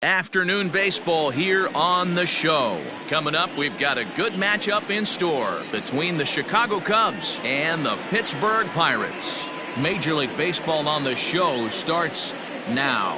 Afternoon baseball here on the show. Coming up, we've got a good matchup in store between the Chicago Cubs and the Pittsburgh Pirates. Major League Baseball on the show starts now.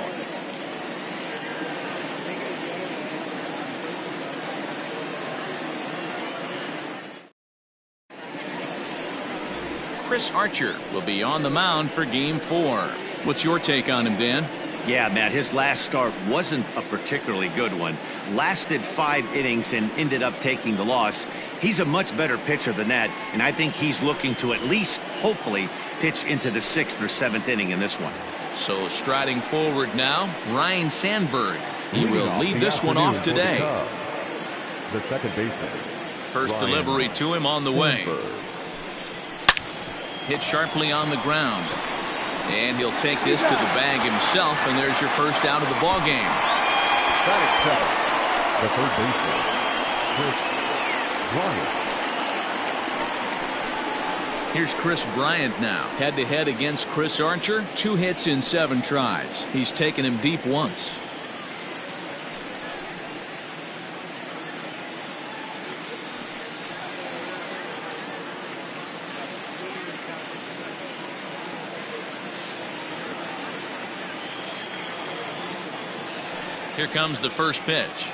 Chris Archer will be on the mound for Game 4. What's your take on him, Dan? Yeah, Matt, his last start wasn't a particularly good one. Lasted 5 innings and ended up taking the loss. He's a much better pitcher than that, and I think he's looking to at least, hopefully, pitch into the 6th or 7th inning in this one. So striding forward now, Ryne Sandberg. He will lead this one off today. The second baseman. First delivery to him on the way. Hit sharply on the ground. And he'll take this to the bag himself, and there's your first out of the ball game. The third baseman, Chris Bryant. Here's Chris Bryant now, head-to-head against Chris Archer. 2 hits in 7 tries. He's taken him deep once. Here comes the first pitch.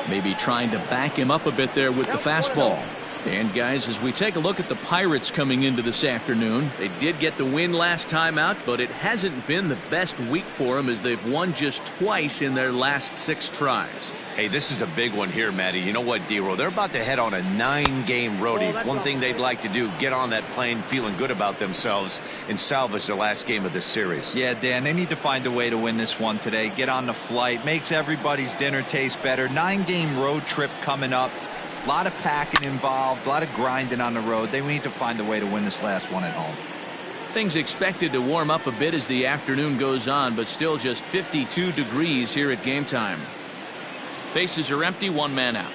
Maybe trying to back him up a bit there with the fastball. And guys, as we take a look at the Pirates coming into this afternoon, they did get the win last time out, but it hasn't been the best week for them as they've won just twice in their last 6 tries. Hey, this is a big one here, Matty. You know what, D-Roll? They're about to head on a 9-game roadie. One thing they'd like to do, get on that plane feeling good about themselves and salvage their last game of this series. Yeah, Dan, they need to find a way to win this one today. Get on the flight. Makes everybody's dinner taste better. 9-game road trip coming up. A lot of packing involved, a lot of grinding on the road. They need to find a way to win this last one at home. Things expected to warm up a bit as the afternoon goes on, but still just 52 degrees here at game time. Bases are empty, 1 man out.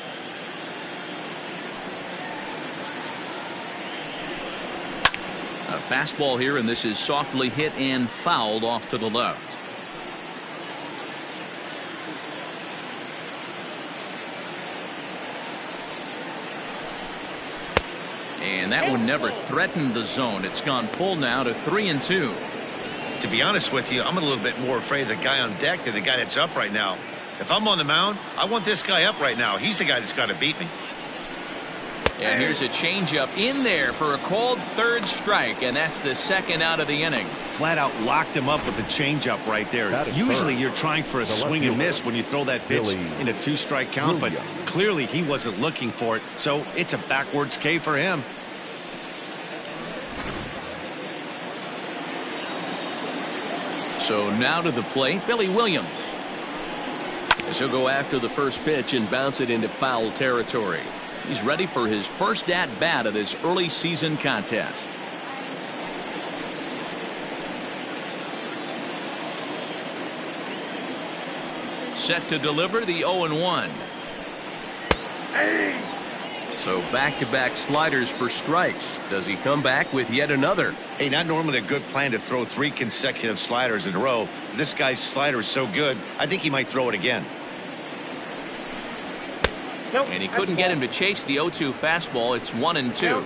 A fastball here, and this is softly hit and fouled off to the left. And that one never threatened the zone. It's gone full now to 3-2. To be honest with you, I'm a little bit more afraid of the guy on deck than the guy that's up right now. If I'm on the mound, I want this guy up right now. He's the guy that's got to beat me. And here's a changeup in there for a called 3rd strike, and that's the 2nd out of the inning. Flat out locked him up with the changeup right there. Usually you're trying for a swing and miss when you throw that pitch in a 2-strike count, but clearly he wasn't looking for it, so it's a backwards K for him. So now to the plate, Billy Williams. As he'll go after the first pitch and bounce it into foul territory. He's ready for his first at-bat of this early season contest. Set to deliver the 0-1. So back-to-back sliders for strikes. Does he come back with yet another? Hey, not normally a good plan to throw 3 consecutive sliders in a row. This guy's slider is so good, I think he might throw it again. And he couldn't get him to chase the 0-2 fastball. It's 1-2.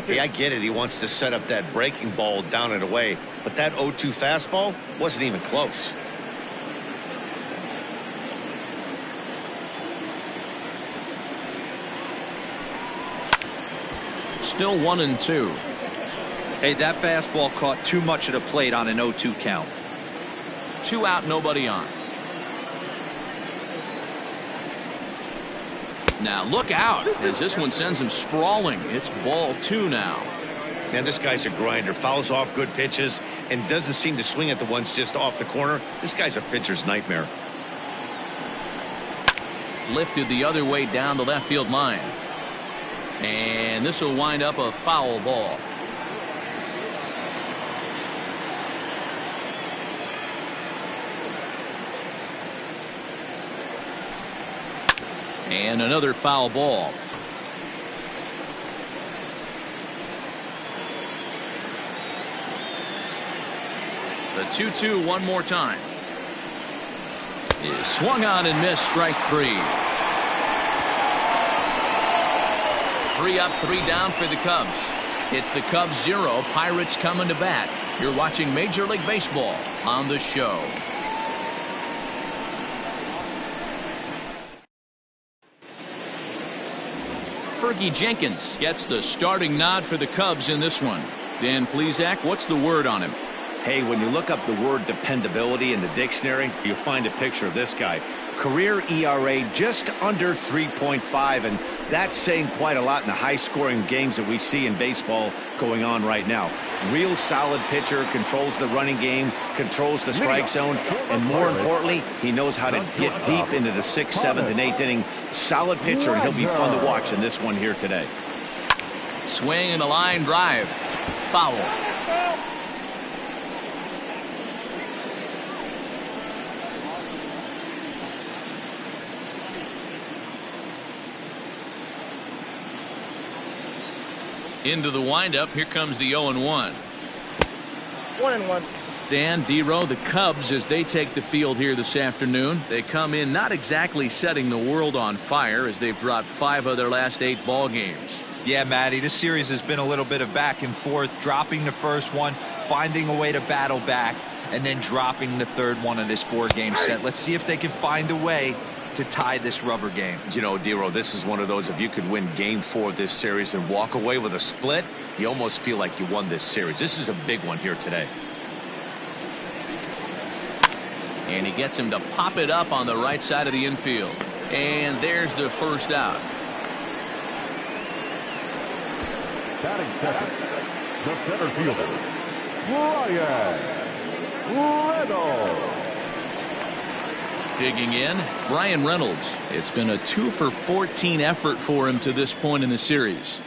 Hey, I get it. He wants to set up that breaking ball down and away, but that 0-2 fastball wasn't even close. Still 1-2. Hey, that fastball caught too much of the plate on an 0-2 count. 2 out, nobody on. Now look out as this one sends him sprawling. It's ball 2 now. Man, this guy's a grinder. Fouls off good pitches and doesn't seem to swing at the ones just off the corner. This guy's a pitcher's nightmare. Lifted the other way down the left field line. And this will wind up a foul ball. And another foul ball. The 2-2 one more time. is swung on and missed. Strike three. 3 up, 3 down for the Cubs. It's the Cubs 0, Pirates coming to bat. You're watching Major League Baseball on the show. Fergie Jenkins gets the starting nod for the Cubs in this one. Dan Plesac, what's the word on him? Hey, when you look up the word dependability in the dictionary, you'll find a picture of this guy. Career ERA just under 3.5, and that's saying quite a lot in the high-scoring games that we see in baseball going on right now. Real solid pitcher, controls the running game, controls the strike zone, and more importantly, he knows how to get deep into the 6th, 7th, and 8th inning. Solid pitcher, and he'll be fun to watch in this one here today. Swing and a line drive. Foul. Into the windup. Here comes the 0-1. 1-1. Dan, Dero, the Cubs, as they take the field here this afternoon, they come in not exactly setting the world on fire as they've dropped 5 of their last 8 ball games. Yeah, Matty, this series has been a little bit of back and forth, dropping the first one, finding a way to battle back, and then dropping the third one of this 4-game set. Let's see if they can find a way to tie this rubber game. You know, Dero, this is one of those, if you could win game 4 of this series and walk away with a split, you almost feel like you won this series. This is a big one here today. And he gets him to pop it up on the right side of the infield. And there's the first out. Batting second, the center fielder, Bryant Reynolds. Digging in, Brian Reynolds. It's been a 2-for-14 effort for him to this point in the series.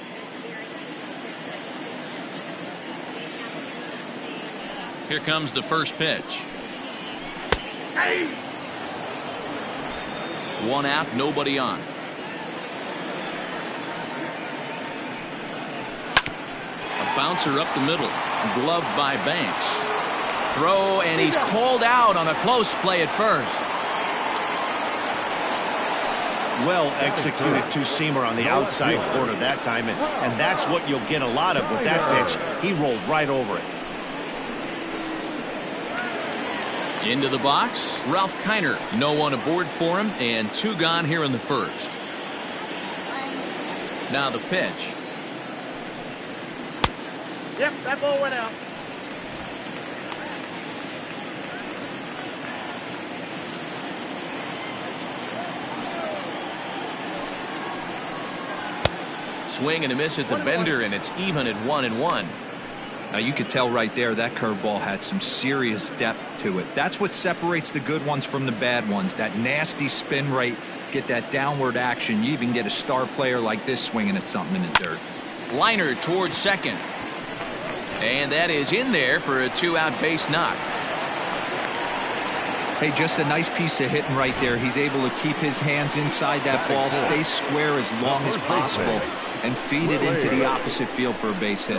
Here comes the first pitch. 1 out, nobody on. A bouncer up the middle, gloved by Banks. Throw, and he's called out on a close play at first. Well executed two-seamer on the outside corner that time, and that's what you'll get a lot of with that pitch. He rolled right over it. Into the box, Ralph Kiner. No one aboard for him, and 2 gone here in the first. Now the pitch. Yep, that ball went out. Swing and a miss at the bender, and it's even at 1-1. Now you could tell right there that curveball had some serious depth to it. That's what separates the good ones from the bad ones. That nasty spin rate, get that downward action. You even get a star player like this swinging at something in the dirt. Liner towards second. And that is in there for a 2-out base knock. Hey, just a nice piece of hitting right there. He's able to keep his hands inside that ball, stay square as long as possible, and feed it into the opposite field for a base hit.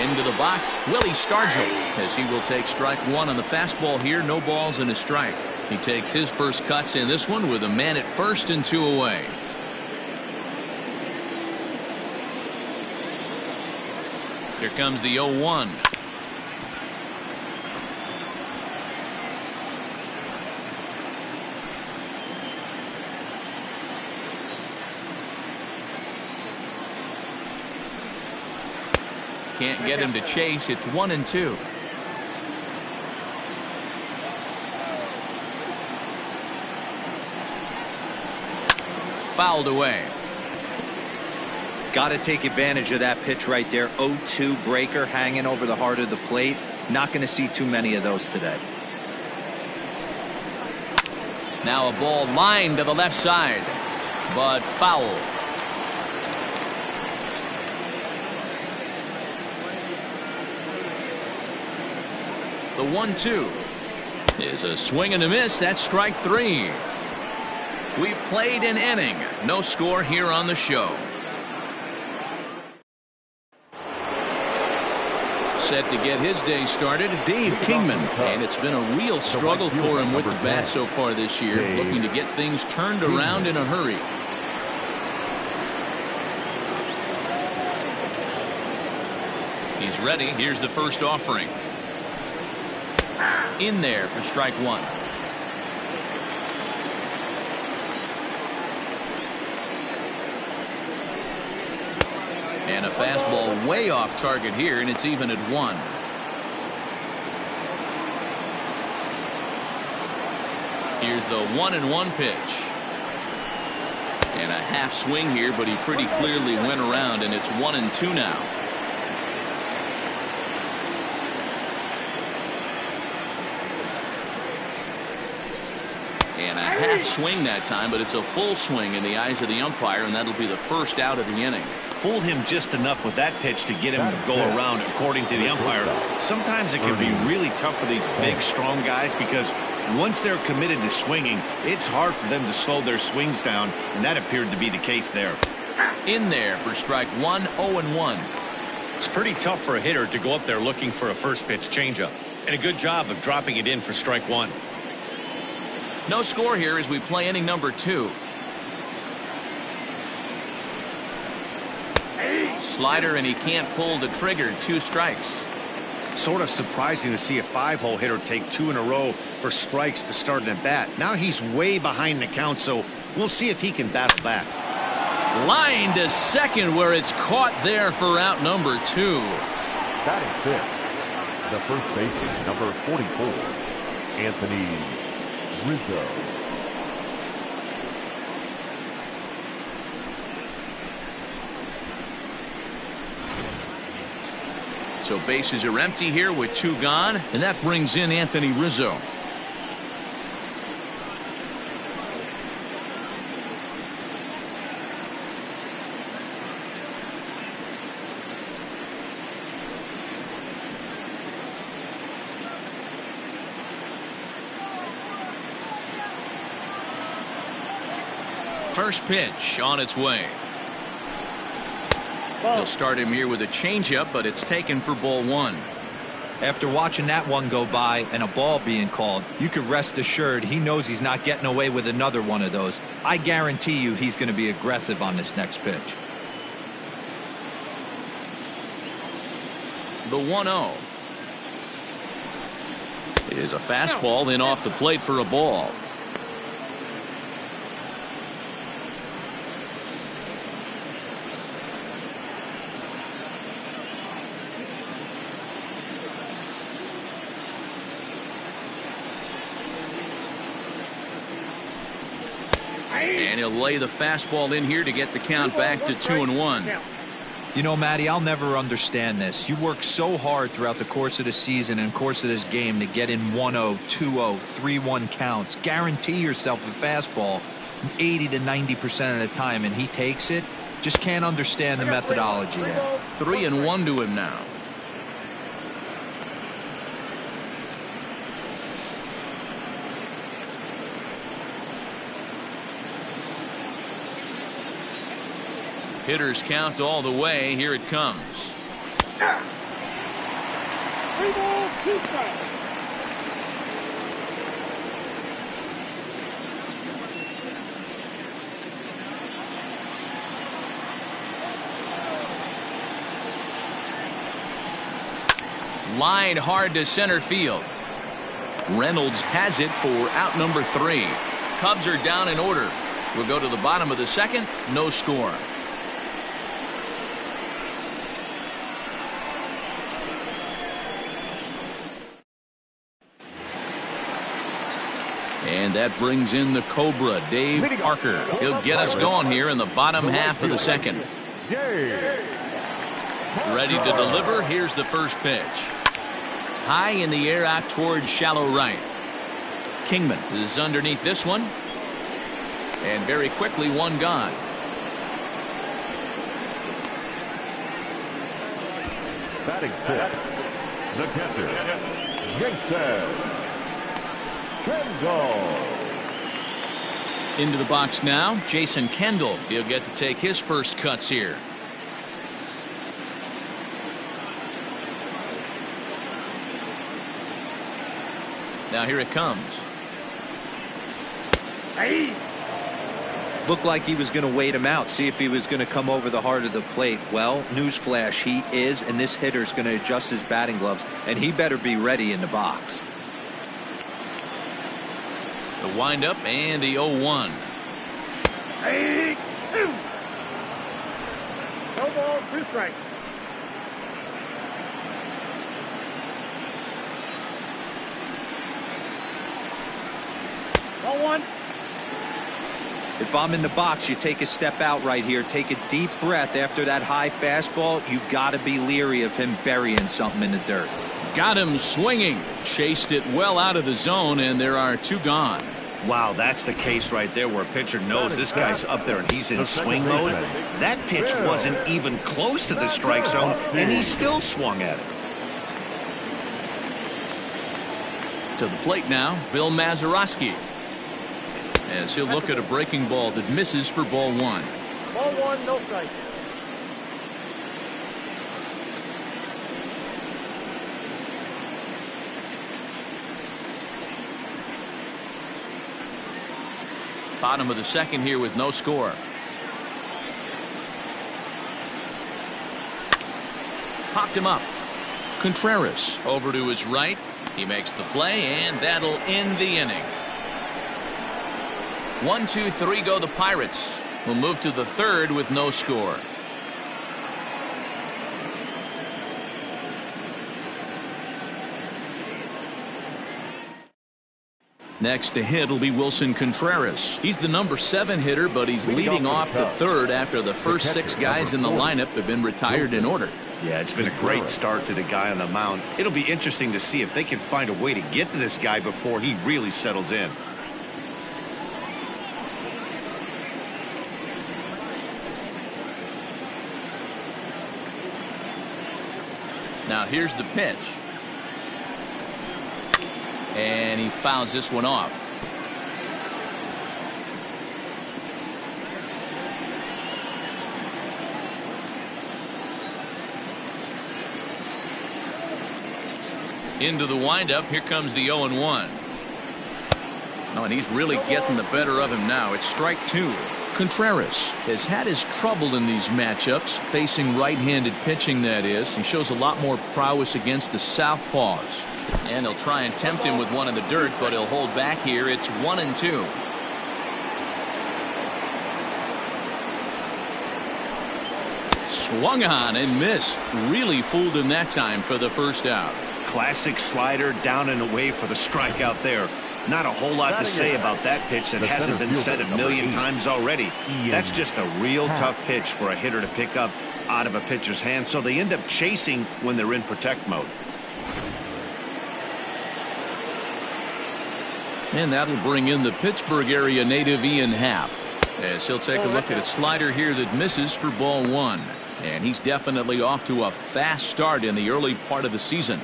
Into the box, Willie Stargell, as he will take strike 1 on the fastball here. No balls and a strike. He takes his first cuts in this one with a man at first and 2 away. Here comes the 0-1. Can't get him to chase. It's 1-2. Fouled away. Got to take advantage of that pitch right there. 0-2 breaker hanging over the heart of the plate. Not going to see too many of those today. Now a ball lined to the left side, but foul. The 1-2 is a swing and a miss. That's strike 3. We've played an inning. No score here on the show. Set to get his day started, Dave Kingman. And it's been a real struggle for him with the bat so far this year. Looking to get things turned around in a hurry. He's ready. Here's the first offering. In there for strike one. And a fastball way off target here, and it's even at 1. Here's the 1-1 pitch. And a half swing here, but he pretty clearly went around, and it's 1-2 now. And a half swing that time, but it's a full swing in the eyes of the umpire, and that'll be the first out of the inning. Fooled him just enough with that pitch to get him to go around, according to the umpire. Sometimes it can be really tough for these big, strong guys because once they're committed to swinging, it's hard for them to slow their swings down, and that appeared to be the case there. In there for strike one, 0-1. It's pretty tough for a hitter to go up there looking for a first pitch changeup, and a good job of dropping it in for strike one. No score here as we play inning number 2. Slider, and he can't pull the trigger. 2 strikes. Sort of surprising to see a 5-hole hitter take 2 in a row for strikes to start an at bat. Now he's way behind the count, so we'll see if he can battle back. Line to second, where it's caught there for out number 2. Batting fifth, the first baseman, number 44, Anthony Rizzo. So bases are empty here with 2 gone, and that brings in Anthony Rizzo. First pitch on its way. They'll start him here with a changeup, but it's taken for ball 1. After watching that one go by and a ball being called, you could rest assured he knows he's not getting away with another one of those. I guarantee you he's going to be aggressive on this next pitch. The 1-0 is a fastball in off the plate for a ball. And he'll lay the fastball in here to get the count back to 2-1. You know, Matty, I'll never understand this. You work so hard throughout the course of the season and course of this game to get in 1-0, 2-0, 3-1 counts. Guarantee yourself a fastball 80 to 90% of the time, and he takes it. Just can't understand the methodology there. 3-1 to him now. Hitters count all the way. Here it comes. 3 balls, 2 strikes. Line hard to center field. Reynolds has it for out number 3. Cubs are down in order. We'll go to the bottom of the second. No score. And that brings in the Cobra, Dave Parker. He'll get us going here in the bottom half of the second. Ready to deliver. Here's the first pitch. High in the air out towards shallow right. Kingman is underneath this one. And very quickly, one gone. Batting fifth, the catcher, Jason Kendall. Into the box now, Jason Kendall. He'll get to take his first cuts here. Now here it comes. Hey. Looked like he was going to wait him out, see if he was going to come over the heart of the plate. Well, newsflash, he is, and this hitter's going to adjust his batting gloves, and he better be ready in the box. The windup and the 0-1. Hey. No ball, 2 strikes. Ball 1. If I'm in the box, you take a step out right here, take a deep breath after that high fastball. You got to be leery of him burying something in the dirt. Got him swinging. Chased it well out of the zone, and there are 2 gone. Wow, that's the case right there where a pitcher knows this guy's up there and he's in swing mode. That pitch wasn't even close to the strike zone, and he still swung at it. To the plate now, Bill Mazeroski. As he'll look at a breaking ball that misses for ball 1. Ball 1, no strike. Bottom of the second here with no score. Popped him up. Contreras over to his right. He makes the play, and that'll end the inning. 1, 2, 3 go the Pirates. We'll move to the third with no score. Next to hit will be Wilson Contreras. He's the number 7 hitter, but he's leading off the third after the first 6 guys in the lineup have been retired in order. Yeah, it's been a great start to the guy on the mound. It'll be interesting to see if they can find a way to get to this guy before he really settles in. Now here's the pitch. And he fouls this one off. Into the windup. Here comes the 0-1. Oh, and he's really getting the better of him now. It's strike 2. Contreras has had his trouble in these matchups, facing right-handed pitching, that is. He shows a lot more prowess against the southpaws. And he'll try and tempt him with one in the dirt, but he'll hold back here. It's 1-2. Swung on and missed. Really fooled him that time for the first out. Classic slider down and away for the strikeout there. Not a whole lot to say about that pitch that hasn't been said a million times already. That's just a real tough pitch for a hitter to pick up out of a pitcher's hand, so they end up chasing when they're in protect mode. And that'll bring in the Pittsburgh area native Ian Happ, as he'll take a look at a slider here that misses for ball 1. And he's definitely off to a fast start in the early part of the season.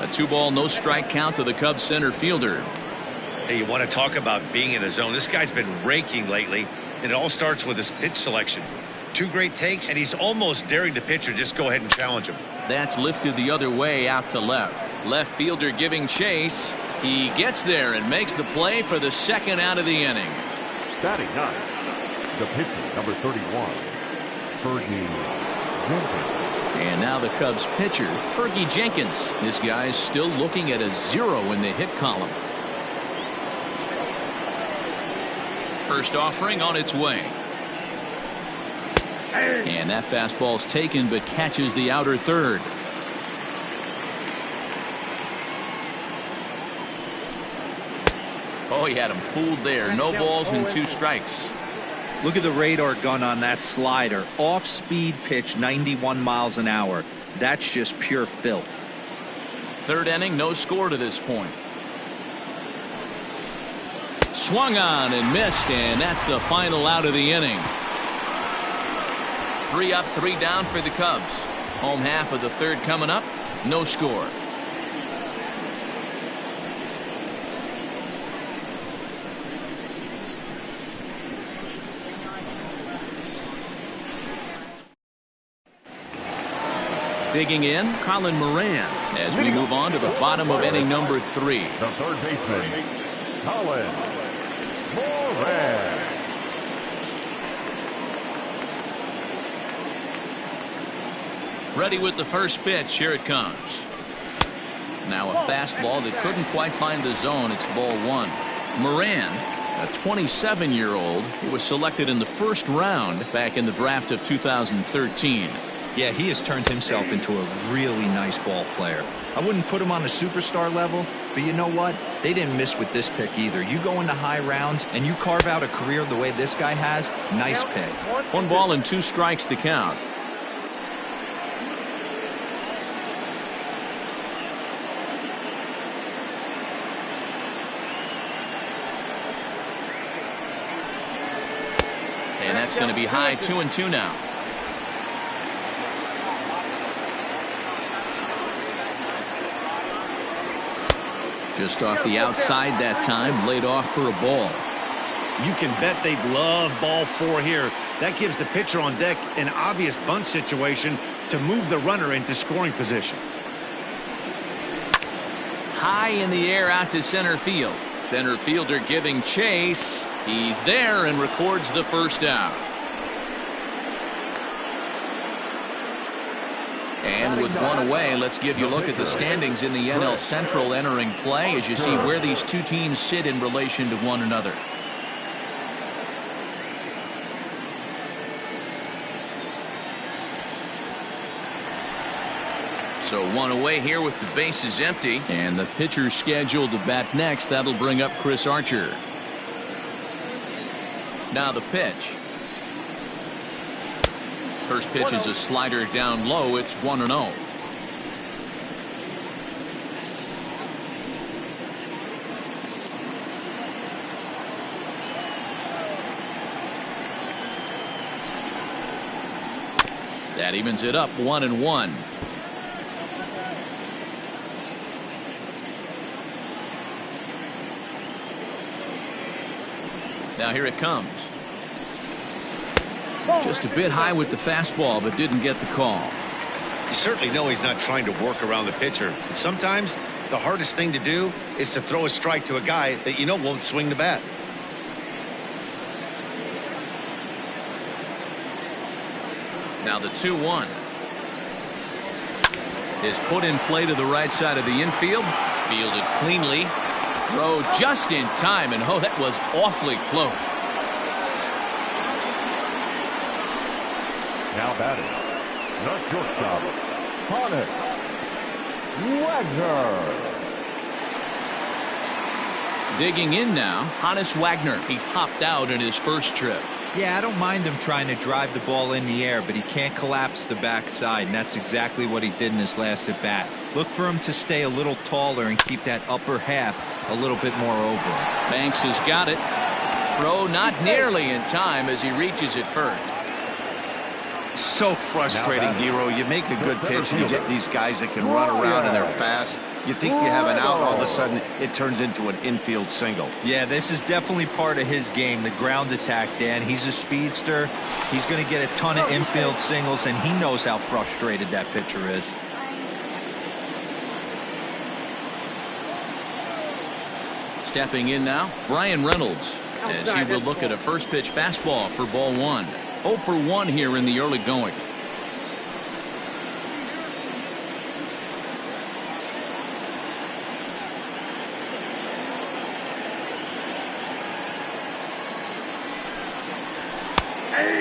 A 2-ball, no strike count to the Cubs center fielder. Hey, you want to talk about being in the zone? This guy's been raking lately, and it all starts with his pitch selection. 2 great takes, and he's almost daring the pitcher just go ahead and challenge him. That's lifted the other way out to left. Left fielder giving chase. He gets there and makes the play for the second out of the inning. Batting 9, the pitcher, number 31, Fergie Jenkins. And now the Cubs pitcher, Fergie Jenkins. This guy's still looking at a 0 in the hit column. First offering on its way. And that fastball's taken but catches the outer third. Oh, he had him fooled there. No balls and 2 strikes. Look at the radar gun on that slider. Off-speed pitch, 91 miles an hour. That's just pure filth. Third inning, no score to this point. Swung on and missed, and that's the final out of the inning. 3 up, 3 down for the Cubs. Home half of the third coming up. No score. Digging in, Colin Moran, as we move on to the bottom of inning number 3. The third baseman, Colin Moran. Ready with the first pitch. Here it comes. Now a fastball that couldn't quite find the zone. It's ball 1. Moran, a 27-year-old, who was selected in the first round back in the draft of 2013. Yeah, he has turned himself into a really nice ball player. I wouldn't put him on a superstar level, but you know what? They didn't miss with this pick either. You go into high rounds and you carve out a career the way this guy has, nice pick. 1 ball and 2 strikes to count. And that's going to be high. 2-2 now. Just off the outside that time, laid off for a ball. You can bet they'd love ball 4 here. That gives the pitcher on deck an obvious bunt situation to move the runner into scoring position. High in the air out to center field. Center fielder giving chase. He's there and records the first out. And with 1 away, let's give you a look at the standings in the NL Central entering play as you see where these two teams sit in relation to one another. So 1 away here with the bases empty. And the pitcher scheduled to bat next. That'll bring up Chris Archer. Now the pitch. First pitch is a slider down low. It's 1-0. That evens it up 1-1. Now here it comes. Just a bit high with the fastball, but didn't get the call. You certainly know he's not trying to work around the pitcher. But sometimes the hardest thing to do is to throw a strike to a guy that you know won't swing the bat. Now the 2-1 is put in play to the right side of the infield. Fielded cleanly. Throw just in time, and oh, that was awfully close. Now batting, the shortstop, Honus Wagner. Digging in now, Honus Wagner. He popped out in his first trip. Yeah, I don't mind him trying to drive the ball in the air, but he can't collapse the backside, and that's exactly what he did in his last at bat. Look for him to stay a little taller and keep that upper half a little bit more over. Banks has got it. Throw not nearly in time as he reaches it first. So frustrating, Hero. You make a good pitch and you get these guys that can run around and they're fast. You think you have an out, all of a sudden it turns into an infield single. Yeah, this is definitely part of his game, the ground attack, Dan. He's a speedster. He's going to get a ton of infield singles, and he knows how frustrated that pitcher is. Stepping in now, Brian Reynolds, as he will look at a first pitch fastball for ball 1. 0 for 1 here in the early going.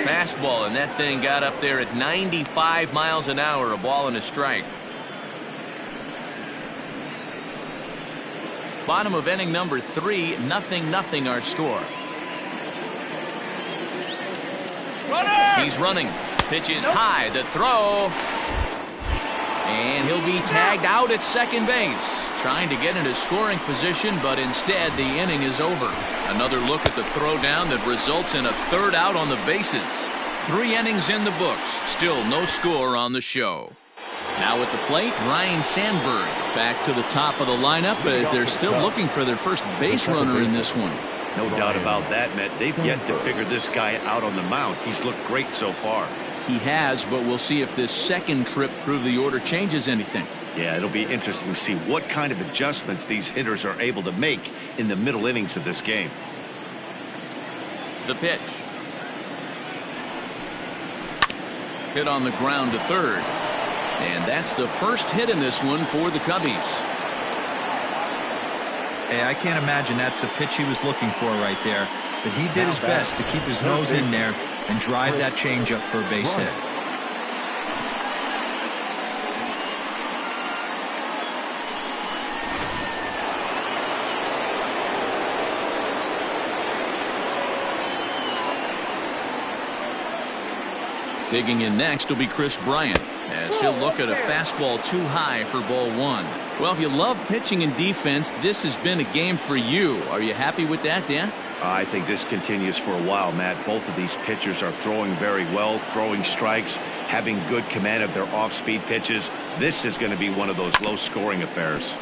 Fastball, and that thing got up there at 95 miles an hour, a ball and a strike. Bottom of inning number 3, 0-0 our score. Runner! He's running. Pitch is high. The throw. And he'll be tagged out at second base. Trying to get into scoring position, but instead the inning is over. Another look at the throw down that results in a third out on the bases. 3 innings in the books. Still no score on the show. Now at the plate, Ryan Sandberg back to the top of the lineup as they're still looking for their first base runner in this one. No doubt about that, Matt. They've yet to figure this guy out on the mound. He's looked great so far. He has, but we'll see if this second trip through the order changes anything. Yeah, it'll be interesting to see what kind of adjustments these hitters are able to make in the middle innings of this game. The pitch. Hit on the ground to third. And that's the first hit in this one for the Cubbies. Hey, I can't imagine that's the pitch he was looking for right there. But he did his best to keep his nose in there and drive that changeup for a base hit. Digging in next will be Chris Bryant as he'll look at a fastball too high for ball one. Well, if you love pitching and defense, this has been a game for you. Are you happy with that, Dan? I think this continues for a while, Matt. Both of these pitchers are throwing very well, throwing strikes, having good command of their off-speed pitches. This is going to be one of those low-scoring affairs.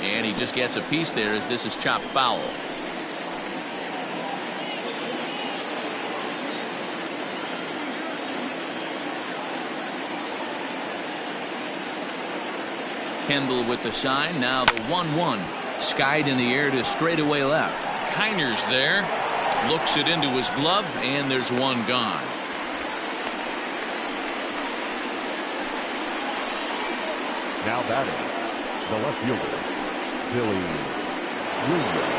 And he just gets a piece there as this is chopped foul. Kendall with the sign. Now the 1-1. Skied in the air to straightaway left. Kiner's there. Looks it into his glove, and there's one gone. Now batting, the left fielder, Billy Williams.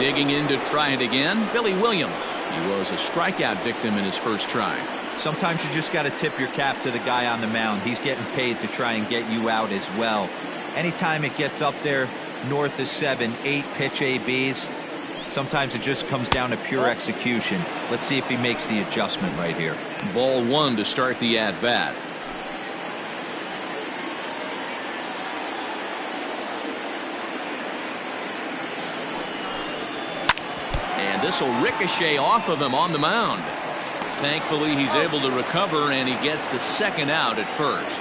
Digging in to try it again, Billy Williams. He was a strikeout victim in his first try. Sometimes you just got to tip your cap to the guy on the mound. He's getting paid to try and get you out as well. Anytime it gets up there north of 7, 8 pitch ABs, sometimes it just comes down to pure execution. Let's see if he makes the adjustment right here. Ball one to start the at-bat. And this will ricochet off of him on the mound. Thankfully, he's able to recover, and he gets the second out at first.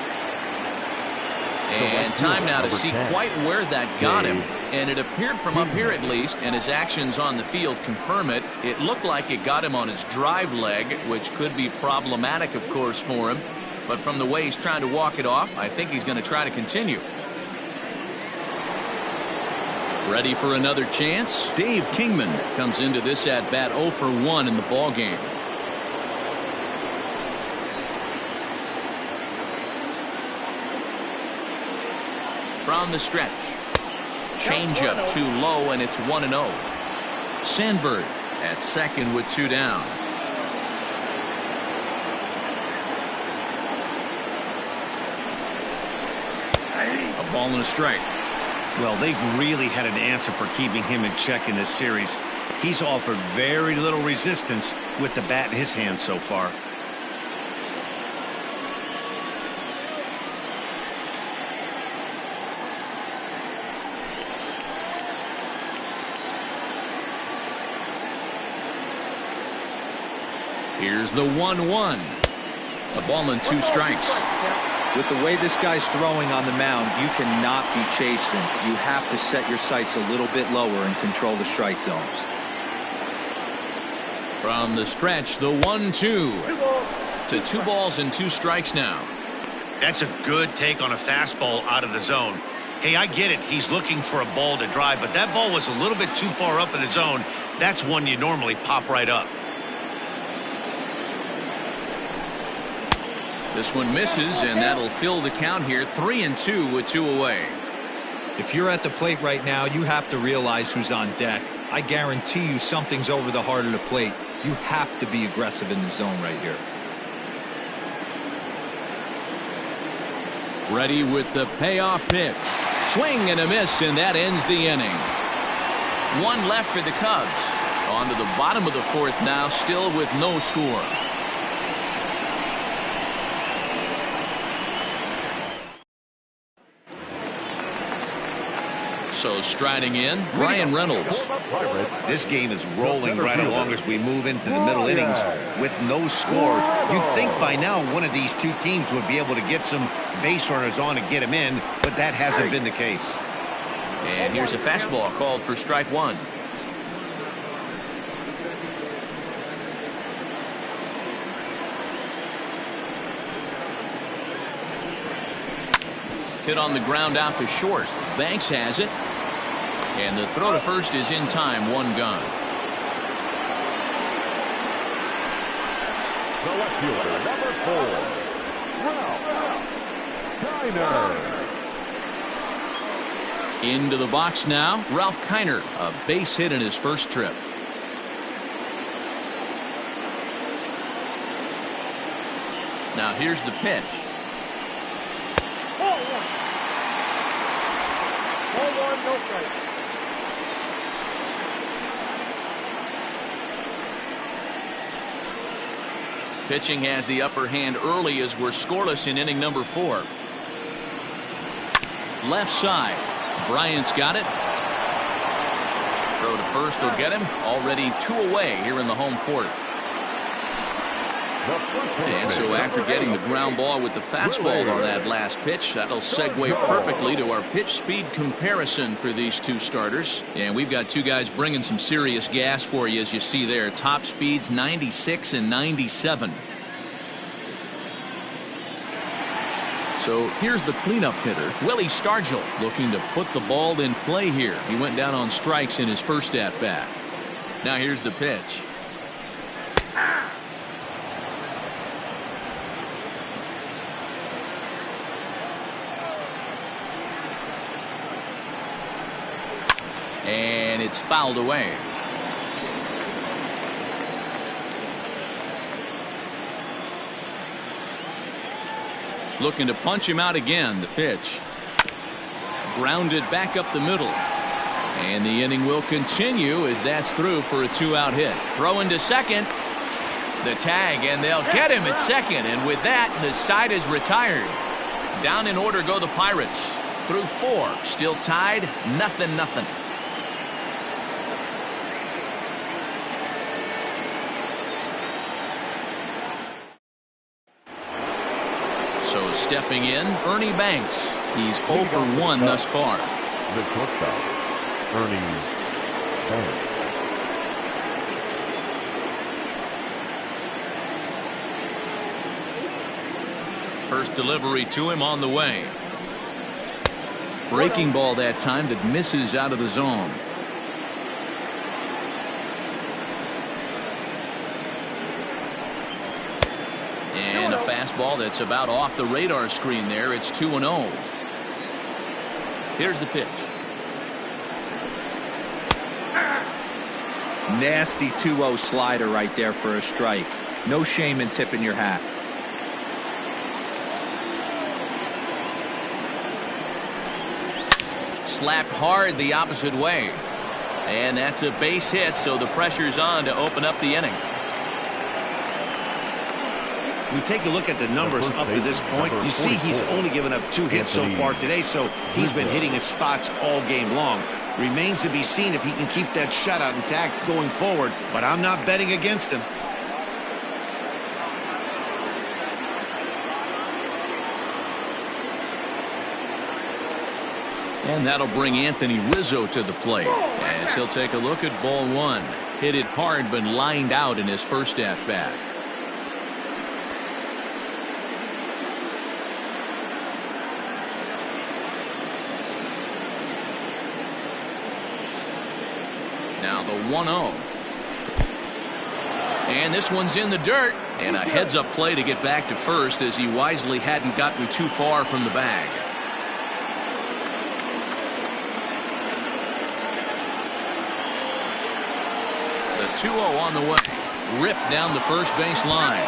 And time now to see quite where that got him. And it appeared from up here at least, and his actions on the field confirm it. It looked like it got him on his drive leg, which could be problematic, of course, for him. But from the way he's trying to walk it off, I think he's going to try to continue. Ready for another chance? Dave Kingman comes into this at-bat 0 for 1 in the ballgame. From the stretch. Changeup too low, and it's 1-0. Sandberg at second with 2 down. A ball and a strike. Well, they've really had an answer for keeping him in check in this series. He's offered very little resistance with the bat in his hand so far. Here's the 1-1. A ball and 2 strikes. With the way this guy's throwing on the mound, you cannot be chasing. You have to set your sights a little bit lower and control the strike zone. From the stretch, the 1-2. To 2 balls and 2 strikes now. That's a good take on a fastball out of the zone. Hey, I get it. He's looking for a ball to drive, but that ball was a little bit too far up in the zone. That's one you normally pop right up. This one misses, and that'll fill the count here. 3-2 with 2 away. If you're at the plate right now, you have to realize who's on deck. I guarantee you something's over the heart of the plate. You have to be aggressive in the zone right here. Ready with the payoff pitch. Swing and a miss, and that ends the inning. 1 left for the Cubs. On to the bottom of the 4th now, still with no score. So striding in, Brian Reynolds. This game is rolling right along as we move into the middle innings with no score. You'd think by now one of these two teams would be able to get some base runners on and get them in, but that hasn't been the case. And here's a fastball called for strike one. Hit on the ground out to short. Banks has it. And the throw to first is in time. One gone. The left fielder, number 4, Ralph Kiner. Into the box now, Ralph Kiner. A base hit in his first trip. Now here's the pitch. Ball one. Ball one, no strike. Pitching has the upper hand early as we're scoreless in inning number 4. Left side. Bryant's got it. Throw to first will get him. Already 2 away here in the home 4th. And so after getting the ground ball with the fastball on that last pitch, that'll segue perfectly to our pitch speed comparison for these two starters. And we've got two guys bringing some serious gas for you, as you see there. Top speeds 96 and 97. So here's the cleanup hitter, Willie Stargell, looking to put the ball in play here. He went down on strikes in his first at bat. Now here's the pitch. And it's fouled away. Looking to punch him out again. The pitch. Grounded back up the middle. And the inning will continue as that's through for a 2-out hit. Throwing to second. The tag, and they'll get him at second. And with that, the side is retired. Down in order go the Pirates. Through 4. Still tied. 0-0. So stepping in, Ernie Banks. He's 0 for 1 thus far. The shortstop, Ernie Banks. First delivery to him on the way. Breaking ball that time that misses out of the zone. And a fastball that's about off the radar screen there. It's 2-0. Here's the pitch. Nasty 2-0 slider right there for a strike. No shame in tipping your hat. Slapped hard the opposite way. And that's a base hit, so the pressure's on to open up the inning. We take a look at the numbers up to this point. You see he's only given up 2 hits so far today, so he's been hitting his spots all game long. Remains to be seen if he can keep that shutout intact going forward, but I'm not betting against him. And that'll bring Anthony Rizzo to the plate as he'll take a look at ball 1. Hit it hard, but lined out in his first at bat. Now the 1-0. And this one's in the dirt. And a heads-up play to get back to first as he wisely hadn't gotten too far from the bag. The 2-0 on the way. Ripped down the first base line.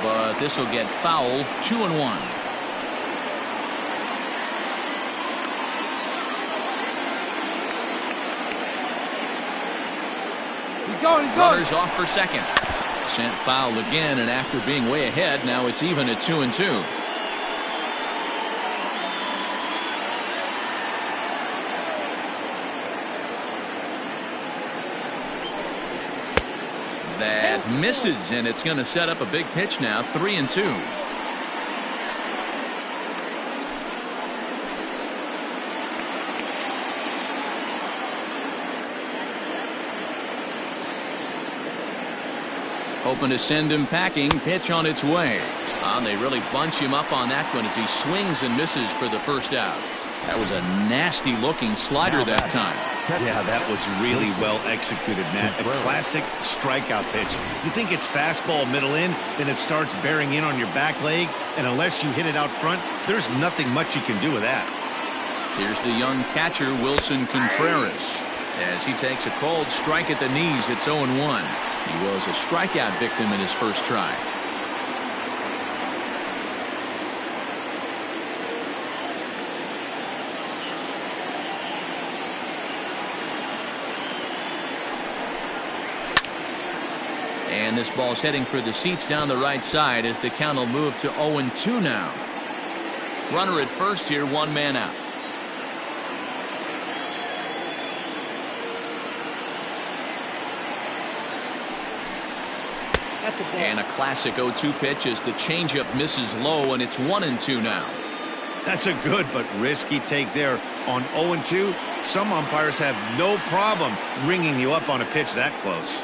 But this will get fouled. 2-1. He's going. Runners off for second. Sent foul again, and after being way ahead, now it's even at 2-2. Misses, and it's going to set up a big pitch now. 3-2. Hoping to send him packing. Pitch on its way. And they really bunch him up on that one as he swings and misses for the first out. That was a nasty looking slider that time. Yeah, that was really well executed, Matt. A classic strikeout pitch. You think it's fastball middle in, then it starts bearing in on your back leg, and unless you hit it out front, there's nothing much you can do with that. Here's the young catcher, Wilson Contreras, as he takes a cold strike at the knees. It's 0-1. He was a strikeout victim in his first try. And this ball's heading for the seats down the right side as the count will move to 0-2 now. Runner at first here, one man out. And a classic 0-2 pitch as the changeup misses low, and it's 1-2 now. That's a good but risky take there on 0-2. Some umpires have no problem ringing you up on a pitch that close.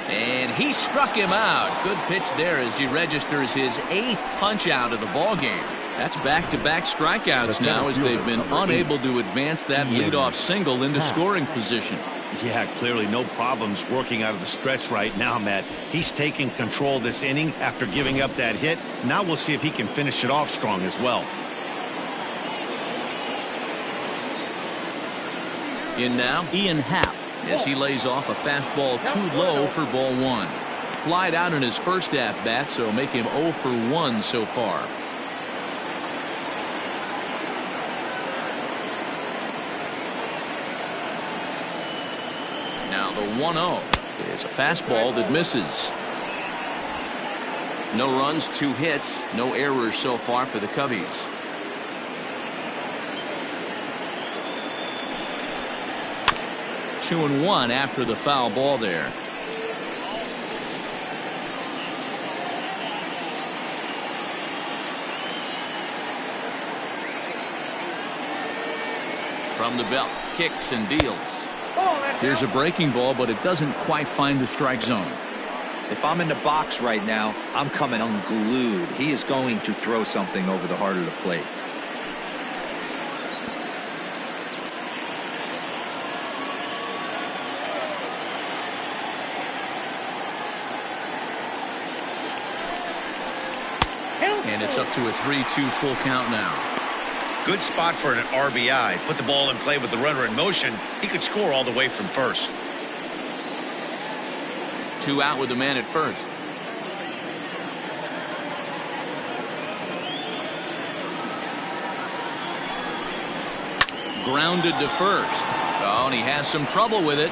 And he struck him out. Good pitch there as he registers his 8th punch out of the ball game. That's back-to-back strikeouts now as they've been unable to advance that leadoff single into scoring position. Yeah, clearly no problems working out of the stretch right now, Matt. He's taking control of this inning after giving up that hit. Now we'll see if he can finish it off strong as well. In now, Ian Happ, as he lays off a fastball too low for ball one. Flied out in his first at-bat, so make him 0 for 1 so far. Now the 1-0 is a fastball that misses. No runs, 2 hits, no errors so far for the Cubbies. Two and 1 after the foul ball there. From the belt, kicks and deals. Here's a breaking ball, but it doesn't quite find the strike zone. If I'm in the box right now, I'm coming unglued. He is going to throw something over the heart of the plate. And it's up to a 3-2 full count now. Good spot for an RBI. Put the ball in play with the runner in motion. He could score all the way from first. 2 out with the man at first. Grounded to first. Oh, and he has some trouble with it.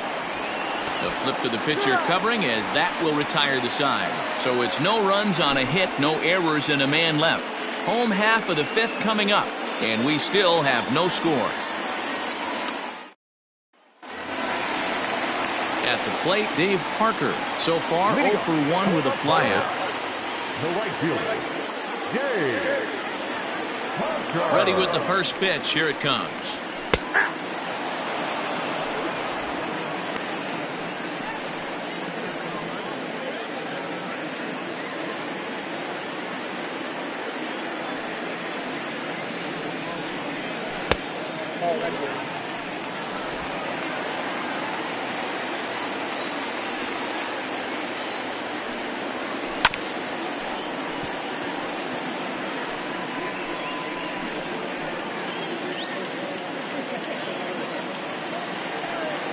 The flip to the pitcher covering as that will retire the side. So it's no runs on a hit, no errors, and a man left. Home half of the 5th coming up, and we still have no score. At the plate, Dave Parker. So far, 0 for 1 with a flyout. The right fielder, Dave Parker. Ready with the first pitch. Here it comes.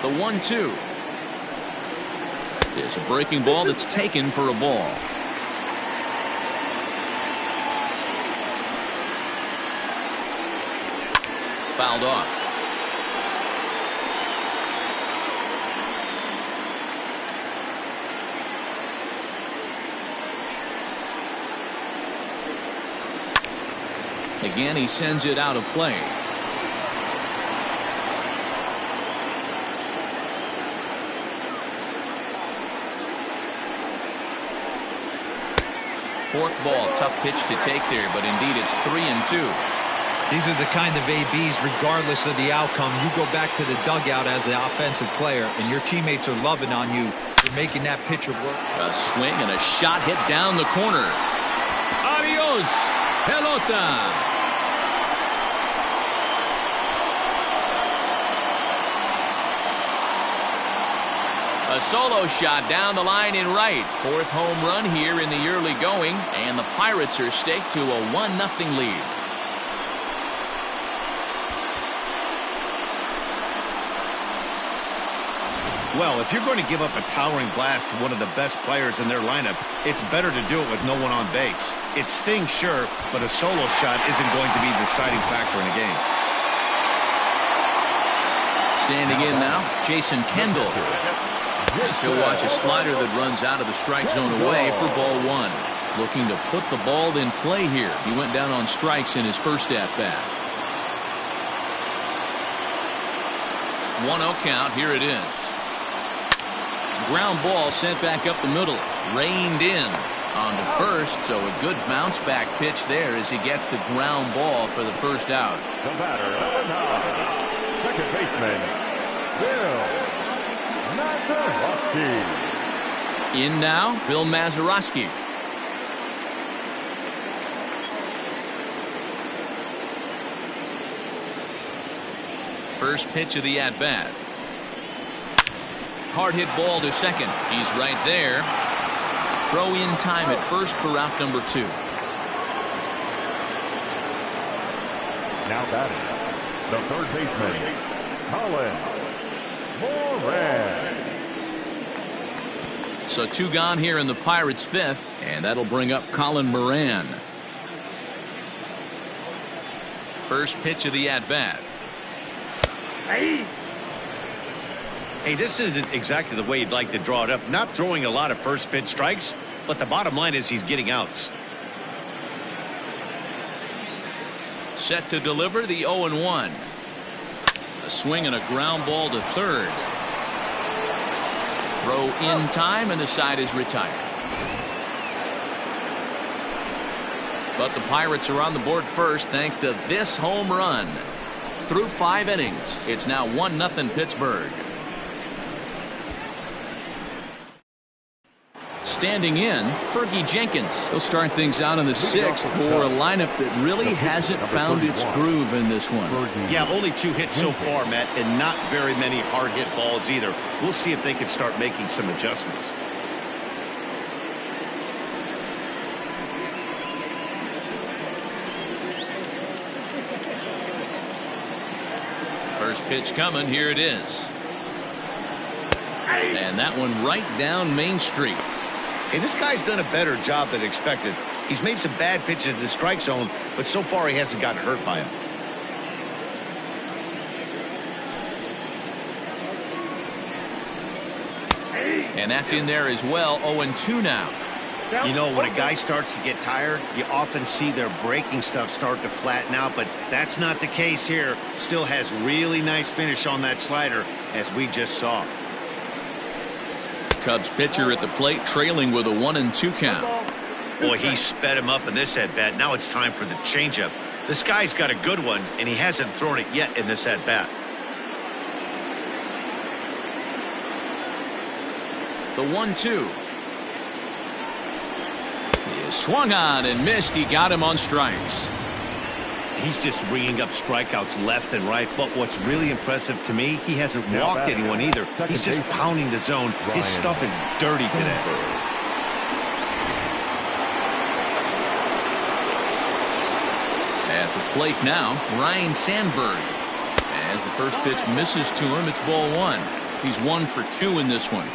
The 1-2 is a breaking ball that's taken for a ball. Fouled off. Again, he sends it out of play. fourth ball. Tough pitch to take there, but indeed it's 3-2. These are the kind of ABs, regardless of the outcome. You go back to the dugout as an offensive player, and your teammates are loving on you for making that pitcher work. A swing and a shot hit down the corner. Adios, pelota. A solo shot down the line in right. Fourth home run here in the early going, and the Pirates are staked to a 1-0 lead. Well, if you're going to give up a towering blast to one of the best players in their lineup, it's better to do it with no one on base. It stings, sure, but a solo shot isn't going to be the deciding factor in a game. Standing in now, Jason Kendall. He'll watch a slider that runs out of the strike zone away for ball one. Looking to put the ball in play here. He went down on strikes in his first at-bat. 1-0 count. Here it is. Ground ball sent back up the middle. Reined in on to first, so a good bounce back pitch there as he gets the ground ball for the first out. The batter, second baseman, Bill Mazeroski. In now, Bill Mazeroski. First pitch of the at-bat. Hard hit ball to second. He's right there. Throw in time at first for out number 2. Now batting, the third baseman, Colin Moran. So 2 gone here in the Pirates' fifth, and that'll bring up Colin Moran. First pitch of the at-bat. Hey, this isn't exactly the way you'd like to draw it up. Not throwing a lot of first pitch strikes, but the bottom line is he's getting outs. Set to deliver the 0-1. A swing and a ground ball to third. Throw in time, and the side is retired. But the Pirates are on the board first thanks to this home run. Through 5 innings, it's now 1-0 Pittsburgh. Standing in, Fergie Jenkins. He'll start things out in the 6th for a lineup that really hasn't found its groove in this one. Yeah, only 2 hits so far, Matt, and not very many hard hit balls either. We'll see if they can start making some adjustments. First pitch coming. Here it is. And that one right down Main Street. Hey, this guy's done a better job than expected. He's made some bad pitches in the strike zone, but so far he hasn't gotten hurt by him. And that's in there as well. 0-2 now. You know, when a guy starts to get tired, you often see their breaking stuff start to flatten out, but that's not the case here. Still has really nice finish on that slider, as we just saw. Cubs pitcher at the plate, trailing with a 1-2 count. Boy, he sped him up in this at-bat. Now it's time for the changeup. This guy's got a good one, and he hasn't thrown it yet in this at-bat. The 1-2. He is swung on and missed. He got him on strikes. He's just ringing up strikeouts left and right, but what's really impressive to me, he hasn't walked anyone either. He's just pounding the zone. His stuff is dirty today. At the plate now, Ryan Sandberg. As the first pitch misses to him, it's ball 1. He's 1 for 2 in this one.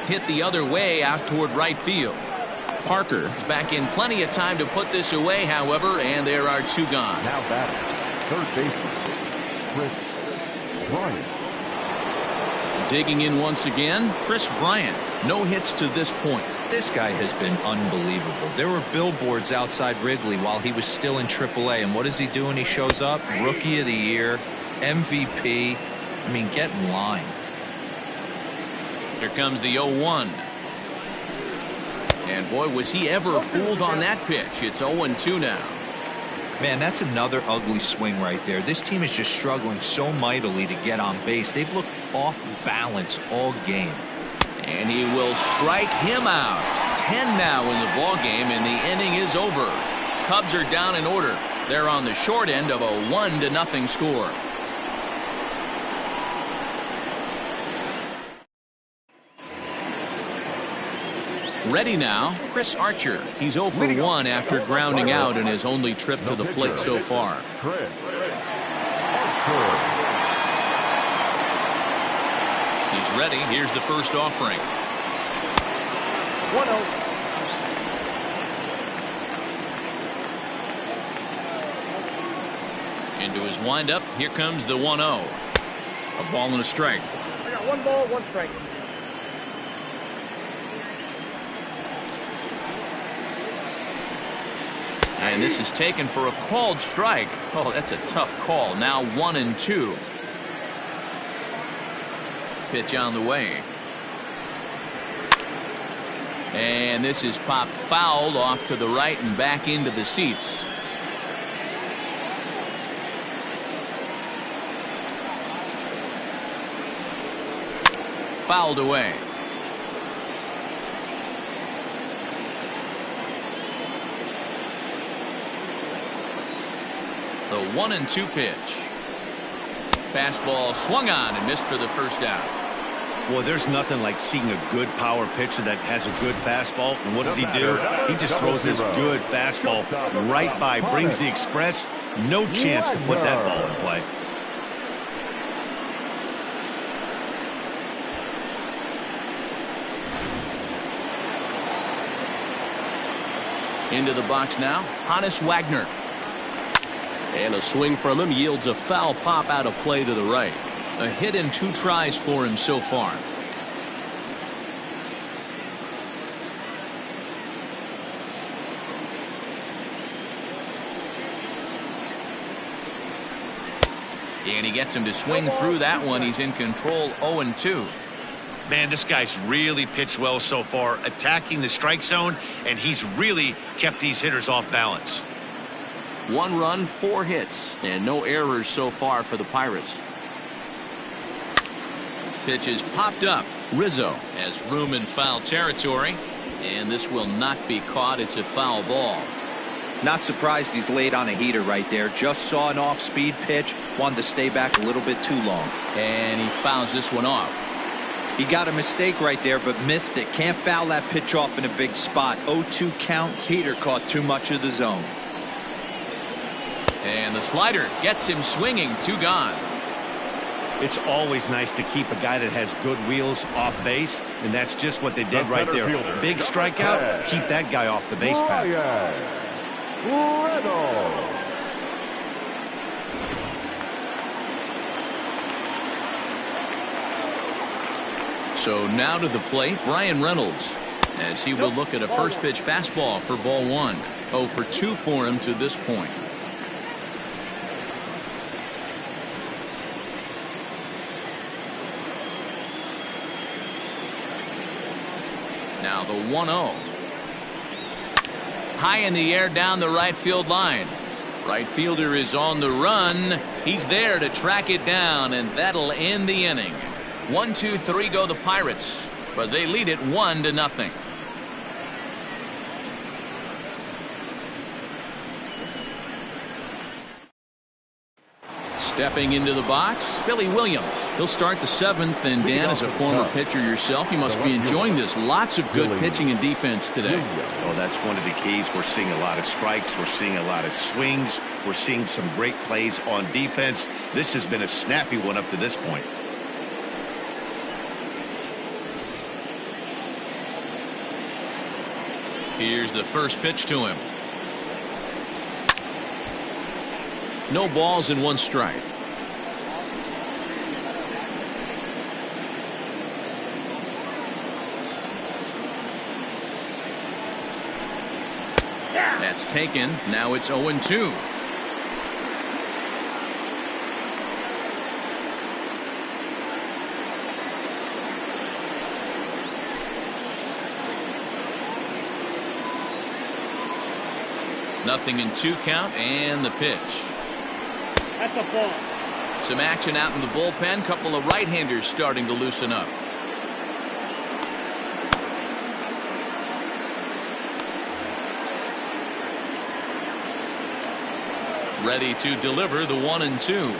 Hit the other way out toward right field. Parker is back in plenty of time to put this away, however, and there are 2 gone. Now batting, third baseman, Chris Bryant. Digging in once again, Chris Bryant. No hits to this point. This guy has been unbelievable. There were billboards outside Wrigley while he was still in AAA, and what is he doing? He shows up, Rookie of the Year, MVP. I mean, get in line. Here comes the 0-1. And boy, was he ever fooled on that pitch. It's 0-2 now. Man, that's another ugly swing right there. This team is just struggling so mightily to get on base. They've looked off balance all game. And he will strike him out. 10 now in the ball game, and the inning is over. Cubs are down in order. They're on the short end of a 1-0 score. Ready now, Chris Archer. He's 0 for 1 after grounding out in his only trip to the plate so far. He's ready. Here's the first offering. 1-0. Into his windup. Here comes the 1-0. A ball and a strike. I got 1 ball, 1 strike. And this is taken for a called strike. Oh, that's a tough call. Now 1-2. Pitch on the way. And this is popped fouled off to the right and back into the seats. Fouled away. The 1-2 pitch. Fastball swung on and missed for the first out. Well, there's nothing like seeing a good power pitcher that has a good fastball. And what does he do? He just throws his good fastball right by, brings the express. No chance to put that ball in play. Into the box now, Hannes Wagner. And a swing from him yields a foul pop out of play to the right. A hit in 2 tries for him so far. And he gets him to swing through that one. He's in control. 0-2. Man, this guy's really pitched well so far, attacking the strike zone, and he's really kept these hitters off balance. 1 run, 4 hits, and no errors so far for the Pirates. Pitch is popped up. Rizzo has room in foul territory, and this will not be caught. It's a foul ball. Not surprised he's laid on a heater right there. Just saw an off-speed pitch. Wanted to stay back a little bit too long. And he fouls this one off. He got a mistake right there, but missed it. Can't foul that pitch off in a big spot. 0-2 count. Heater caught too much of the zone. And the slider gets him swinging. 2 gone. It's always nice to keep a guy that has good wheels off base, and that's just what they did right there. Big strikeout, keep that guy off the base path. So now to the plate, Brian Reynolds, as he will look at a first pitch fastball for ball 1. 0 for 2 for him to this point. Now the 1-0. High in the air down the right field line. Right fielder is on the run. He's there to track it down, and that'll end the inning. 1, 2, 3 go the Pirates, but they lead it 1-0. Stepping into the box, Billy Williams. He'll start the 7th, and Dan, as a former pitcher yourself, you must be enjoying this. Lots of good pitching and defense today. Oh, that's one of the keys. We're seeing a lot of strikes. We're seeing a lot of swings. We're seeing some great plays on defense. This has been a snappy one up to this point. Here's the first pitch to him. No balls and 1 strike. That's taken. Now it's 0-2. Nothing in 2 count, and the pitch. That's a ball. Some action out in the bullpen. Couple of right-handers starting to loosen up. Ready to deliver the 1-2.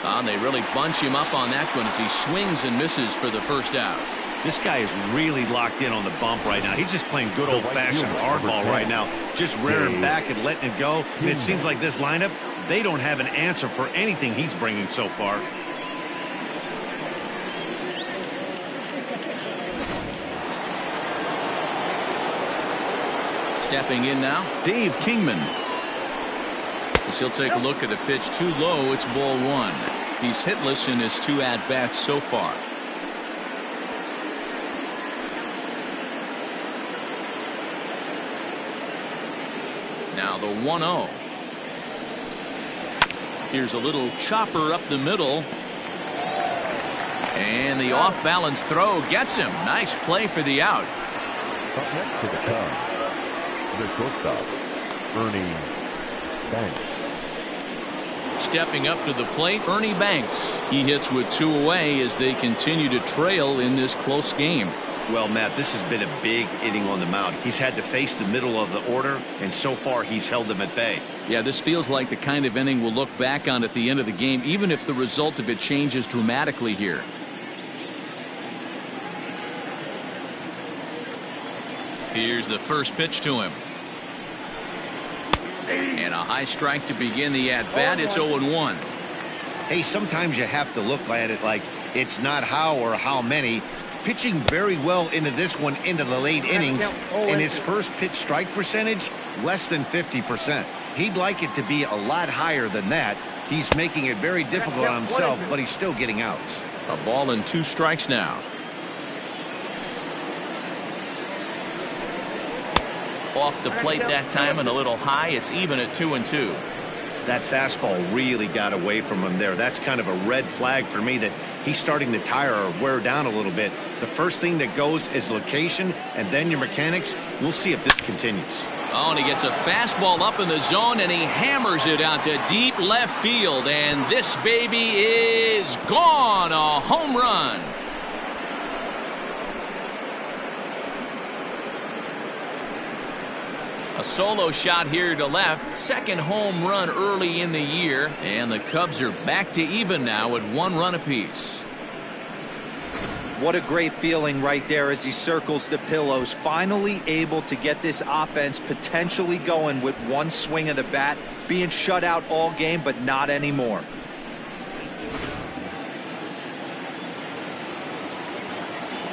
And they really bunch him up on that one as he swings and misses for the first out. This guy is really locked in on the bump right now. He's just playing good old-fashioned hardball right now. Just rearing back and letting it go. And it seems like this lineup, they don't have an answer for anything he's bringing so far. Stepping in now, Dave Kingman. As he'll take a look at a pitch too low, it's ball 1. He's hitless in his 2 at-bats so far. Now the 1-0. Here's a little chopper up the middle. And the off-balance throw gets him. Nice play for the out. Up next to the Cubs, the shortstop, Ernie Banks. Stepping up to the plate, Ernie Banks. He hits with 2 away as they continue to trail in this close game. Well, Matt, this has been a big inning on the mound. He's had to face the middle of the order, and so far he's held them at bay. Yeah, this feels like the kind of inning we'll look back on at the end of the game, even if the result of it changes dramatically here. Here's the first pitch to him. And a high strike to begin the at-bat. It's 0-1. Hey, sometimes you have to look at it like it's not how or how many. Pitching very well into this one into the late innings, and his first pitch strike percentage less than 50%. He'd like it to be a lot higher than that. He's making it very difficult on himself, but he's still getting outs. A ball and 2 strikes now. Off the plate that time and a little high. It's even at 2-2. That fastball really got away from him there. That's kind of a red flag for me that he's starting to tire or wear down a little bit. The first thing that goes is location and then your mechanics. We'll see if this continues. Oh, and he gets a fastball up in the zone and he hammers it out to deep left field. And this baby is gone. A home run. A solo shot here to left. Second home run early in the year. And the Cubs are back to even now at 1 run apiece. What a great feeling right there as he circles the pillows. Finally able to get this offense potentially going with 1 swing of the bat. Being shut out all game, but not anymore.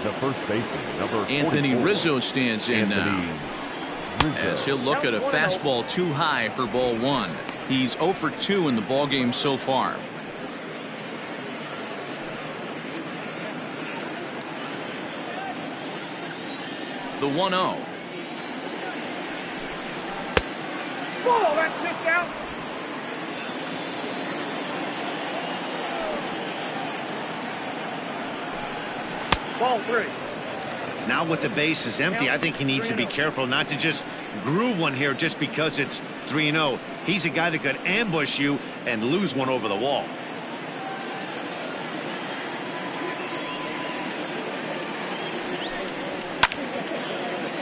The first baseman, number Anthony 44, Rizzo stands in now. As he'll look at a fastball too high for ball 1. He's 0 for 2 in the ballgame so far. The 1-0. Ball, that's kicked out. Ball 3. Now with the base is empty, I think he needs to be careful not to just groove one here just because it's 3-0. He's a guy that could ambush you and lose one over the wall.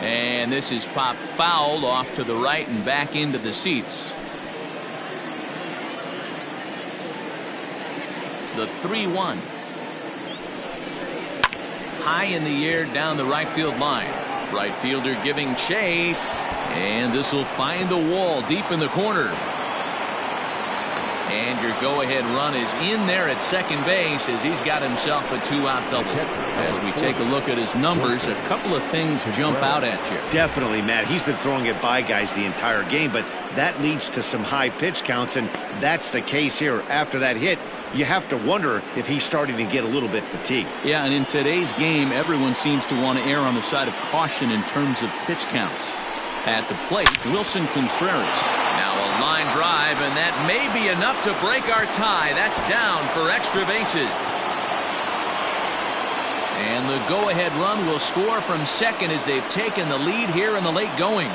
And this is popped foul off to the right and back into the seats. The 3-1. High in the air down the right field line. Right fielder giving chase. And this will find the wall deep in the corner. And your go-ahead run is in there at second base as he's got himself a 2-out double. As we take a look at his numbers, a couple of things jump out at you. Definitely, Matt. He's been throwing it by guys the entire game, but that leads to some high pitch counts, and that's the case here. After that hit, you have to wonder if he's starting to get a little bit fatigued. Yeah, and in today's game, everyone seems to want to err on the side of caution in terms of pitch counts. At the plate, Wilson Contreras. Now a line drive, and that may be enough to break our tie. That's down for extra bases. And the go-ahead run will score from second as they've taken the lead here in the late going.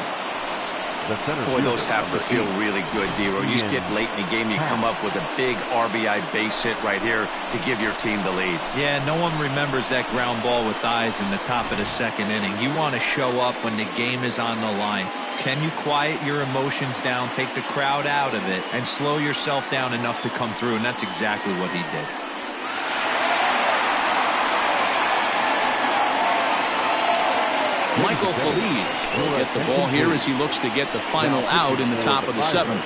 Boy, those have to feel really good, D-Row. You get late in the game, you come up with a big RBI base hit right here to give your team the lead. Yeah, no one remembers that ground ball with eyes in the top of the second inning. You want to show up when the game is on the line. Can you quiet your emotions down, take the crowd out of it, and slow yourself down enough to come through? And that's exactly what he did. Michael Feliz will get the ball here as he looks to get the final out in the top of the seventh.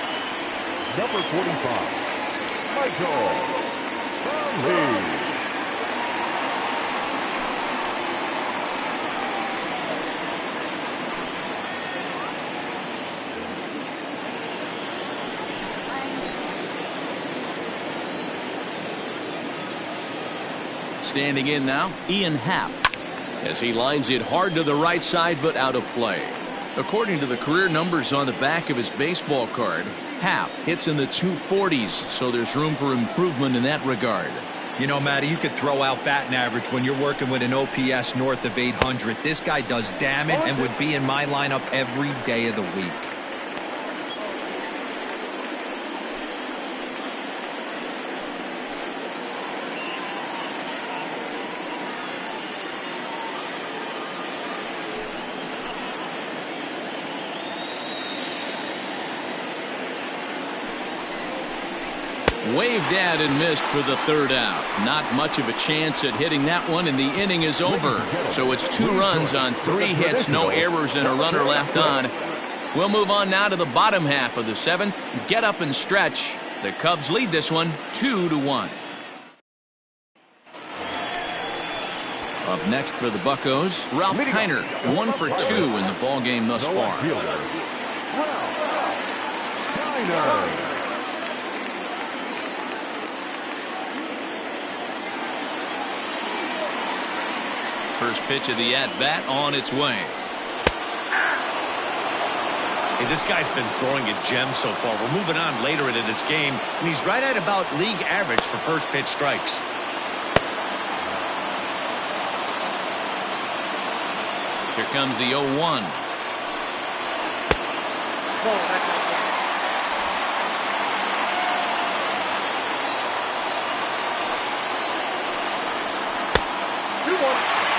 Number 45, Michael Feliz. Standing in now, Ian Happ, as he lines it hard to the right side but out of play. According to the career numbers on the back of his baseball card, Happ hits in the 240s, so there's room for improvement in that regard. You know, Matty, you could throw out batting average when you're working with an OPS north of 800. This guy does damage and would be in my lineup every day of the week. Waved at and missed for the third out. Not much of a chance at hitting that one, and the inning is over. So it's 2 runs on 3 hits, no errors, and a runner left on. We'll move on now to the bottom half of the 7th. Get up and stretch. The Cubs lead this one 2-1. Up next for the Buccos, Ralph Kiner, 1 for 2 in the ball game thus far. First pitch of the at-bat on its way. Hey, this guy's been throwing a gem so far. We're moving on later into this game, and he's right at about league average for first pitch strikes. Here comes the 0-1.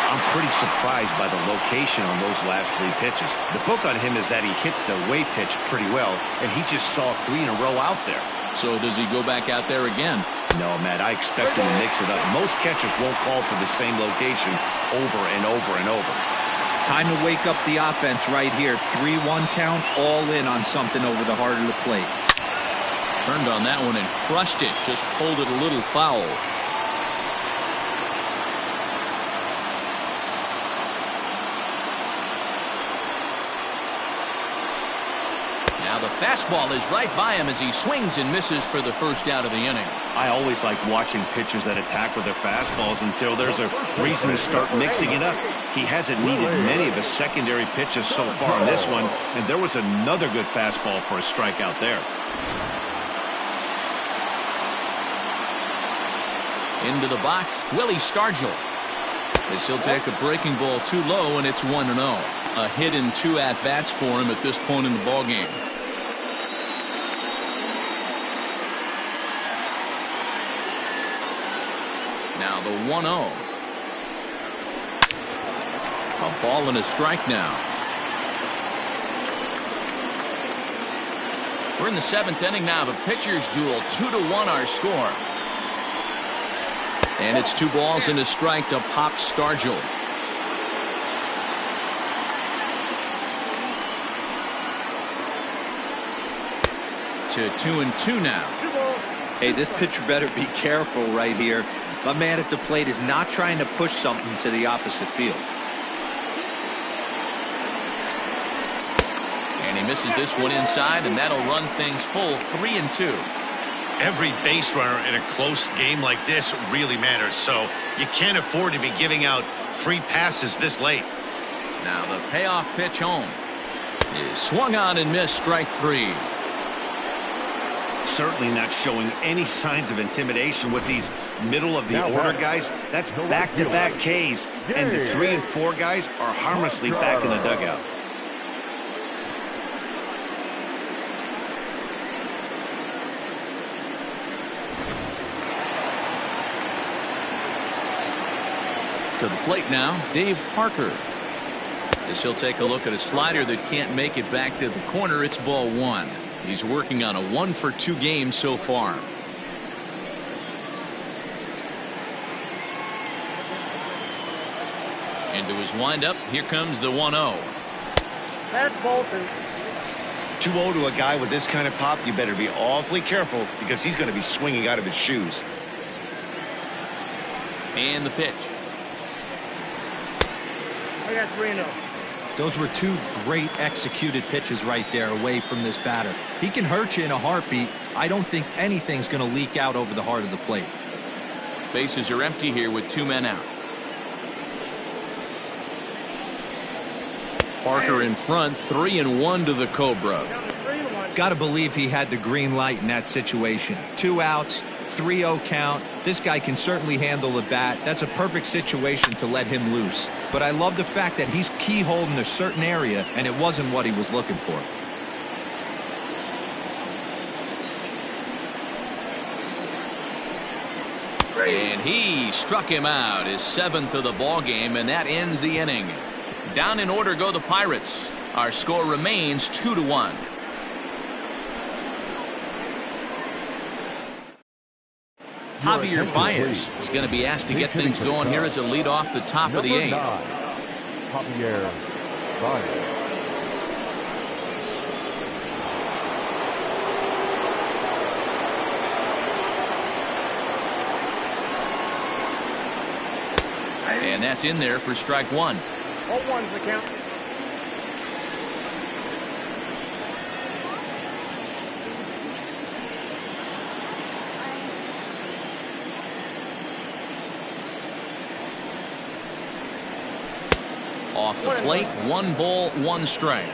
I'm pretty surprised by the location on those last 3 pitches. The book on him is that he hits the away pitch pretty well, and he just saw 3 in a row out there. So does he go back out there again? No, Matt, I expect him to mix it up. Most catchers won't call for the same location over and over and over. Time to wake up the offense right here. 3-1 count, all in on something over the heart of the plate. Turned on that one and crushed it. Just pulled it a little foul. Now the fastball is right by him as he swings and misses for the first out of the inning. I always like watching pitchers that attack with their fastballs until there's a reason to start mixing it up. He hasn't needed many of his secondary pitches so far in this one, and there was another good fastball for a strikeout there. Into the box, Willie Stargell, as he'll take a breaking ball too low, and it's 1-0. A hit in 2 at-bats for him at this point in the ballgame. Now the 1-0. A ball and a strike now. We're in the 7th inning now of a pitcher's duel. 2-1 our score. And it's 2 balls and a strike to Pop Stargell. To 2-2 now. Hey, this pitcher better be careful right here. My man at the plate is not trying to push something to the opposite field. And he misses this one inside, and that'll run things full 3-2. Every base runner in a close game like this really matters, so you can't afford to be giving out free passes this late. Now the payoff pitch home. Is swung on and missed, strike 3. Certainly not showing any signs of intimidation with these middle of the order guys. That's back-to-back Ks, and the 3 and 4 guys are harmlessly back in the dugout. To the plate now, Dave Parker. As he'll take a look at a slider that can't make it back to the corner. It's ball 1. He's working on a 1-for-2 game so far. Into his windup, here comes the 1-0. That's ball 2. 2-0 to a guy with this kind of pop, you better be awfully careful because he's going to be swinging out of his shoes. And the pitch. I got 3-0. Those were 2 great executed pitches right there away from this batter. He can hurt you in a heartbeat. I don't think anything's going to leak out over the heart of the plate. Bases are empty here with 2 men out. Parker in front, 3-1 to the Cobra. Down to 3-1. Got to believe he had the green light in that situation. 2 outs, 3-0 count. This guy can certainly handle the bat. That's a perfect situation to let him loose. But I love the fact that he's keyholed in a certain area, and it wasn't what he was looking for. And he struck him out, his 7th of the ball game, and that ends the inning. Down in order go the Pirates. Our score remains 2-1. Javier Baez is going to be asked to get things going here as a lead off the top of the 8th. Javier Bryant. And that's in there for strike 1. 0-1's the count. Off the plate, 1 ball, 1 strike.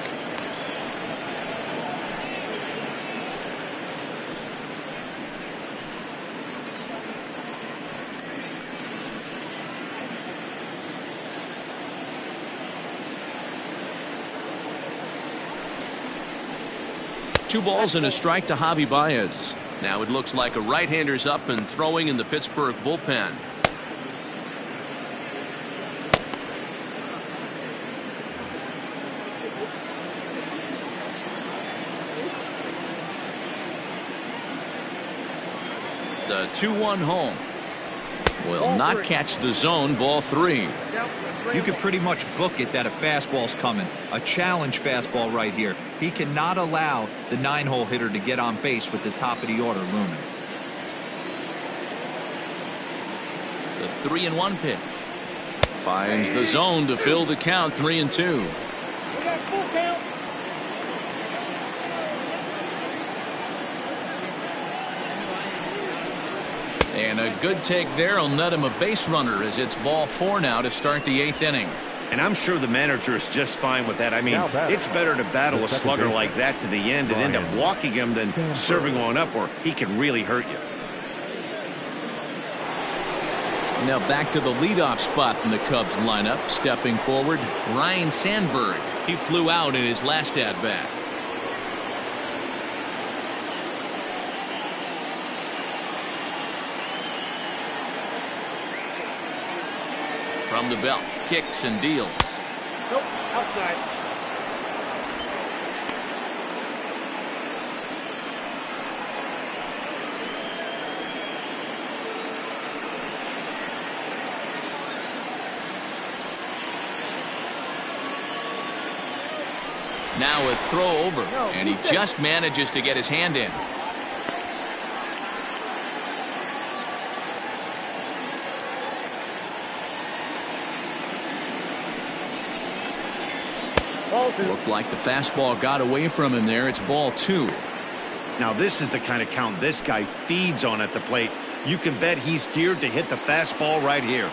Two balls and a strike to Javi Baez. Now it looks like a right-hander's up and throwing in the Pittsburgh bullpen. The 2-1 home will not catch the zone. Ball 3. You could pretty much book it that a fastball's coming. A challenge fastball right here. He cannot allow the 9-hole hitter to get on base with the top of the order looming. The 3-1 pitch finds the zone to fill the count. 3-2. We got full count. And a good take there will net him a base runner as it's ball 4 now to start the 8th inning. And I'm sure the manager is just fine with that. I mean, it's better to battle a slugger like that to the end and end up walking him than serving one up where he can really hurt you. Now back to the leadoff spot in the Cubs lineup. Stepping forward, Ryan Sandberg. He flew out in his last at-bat. From the belt, kicks and deals. Nope, outside. Now a throw over, and he just manages to get his hand in. Looked like the fastball got away from him there. It's ball 2. Now this is the kind of count this guy feeds on at the plate. You can bet he's geared to hit the fastball right here.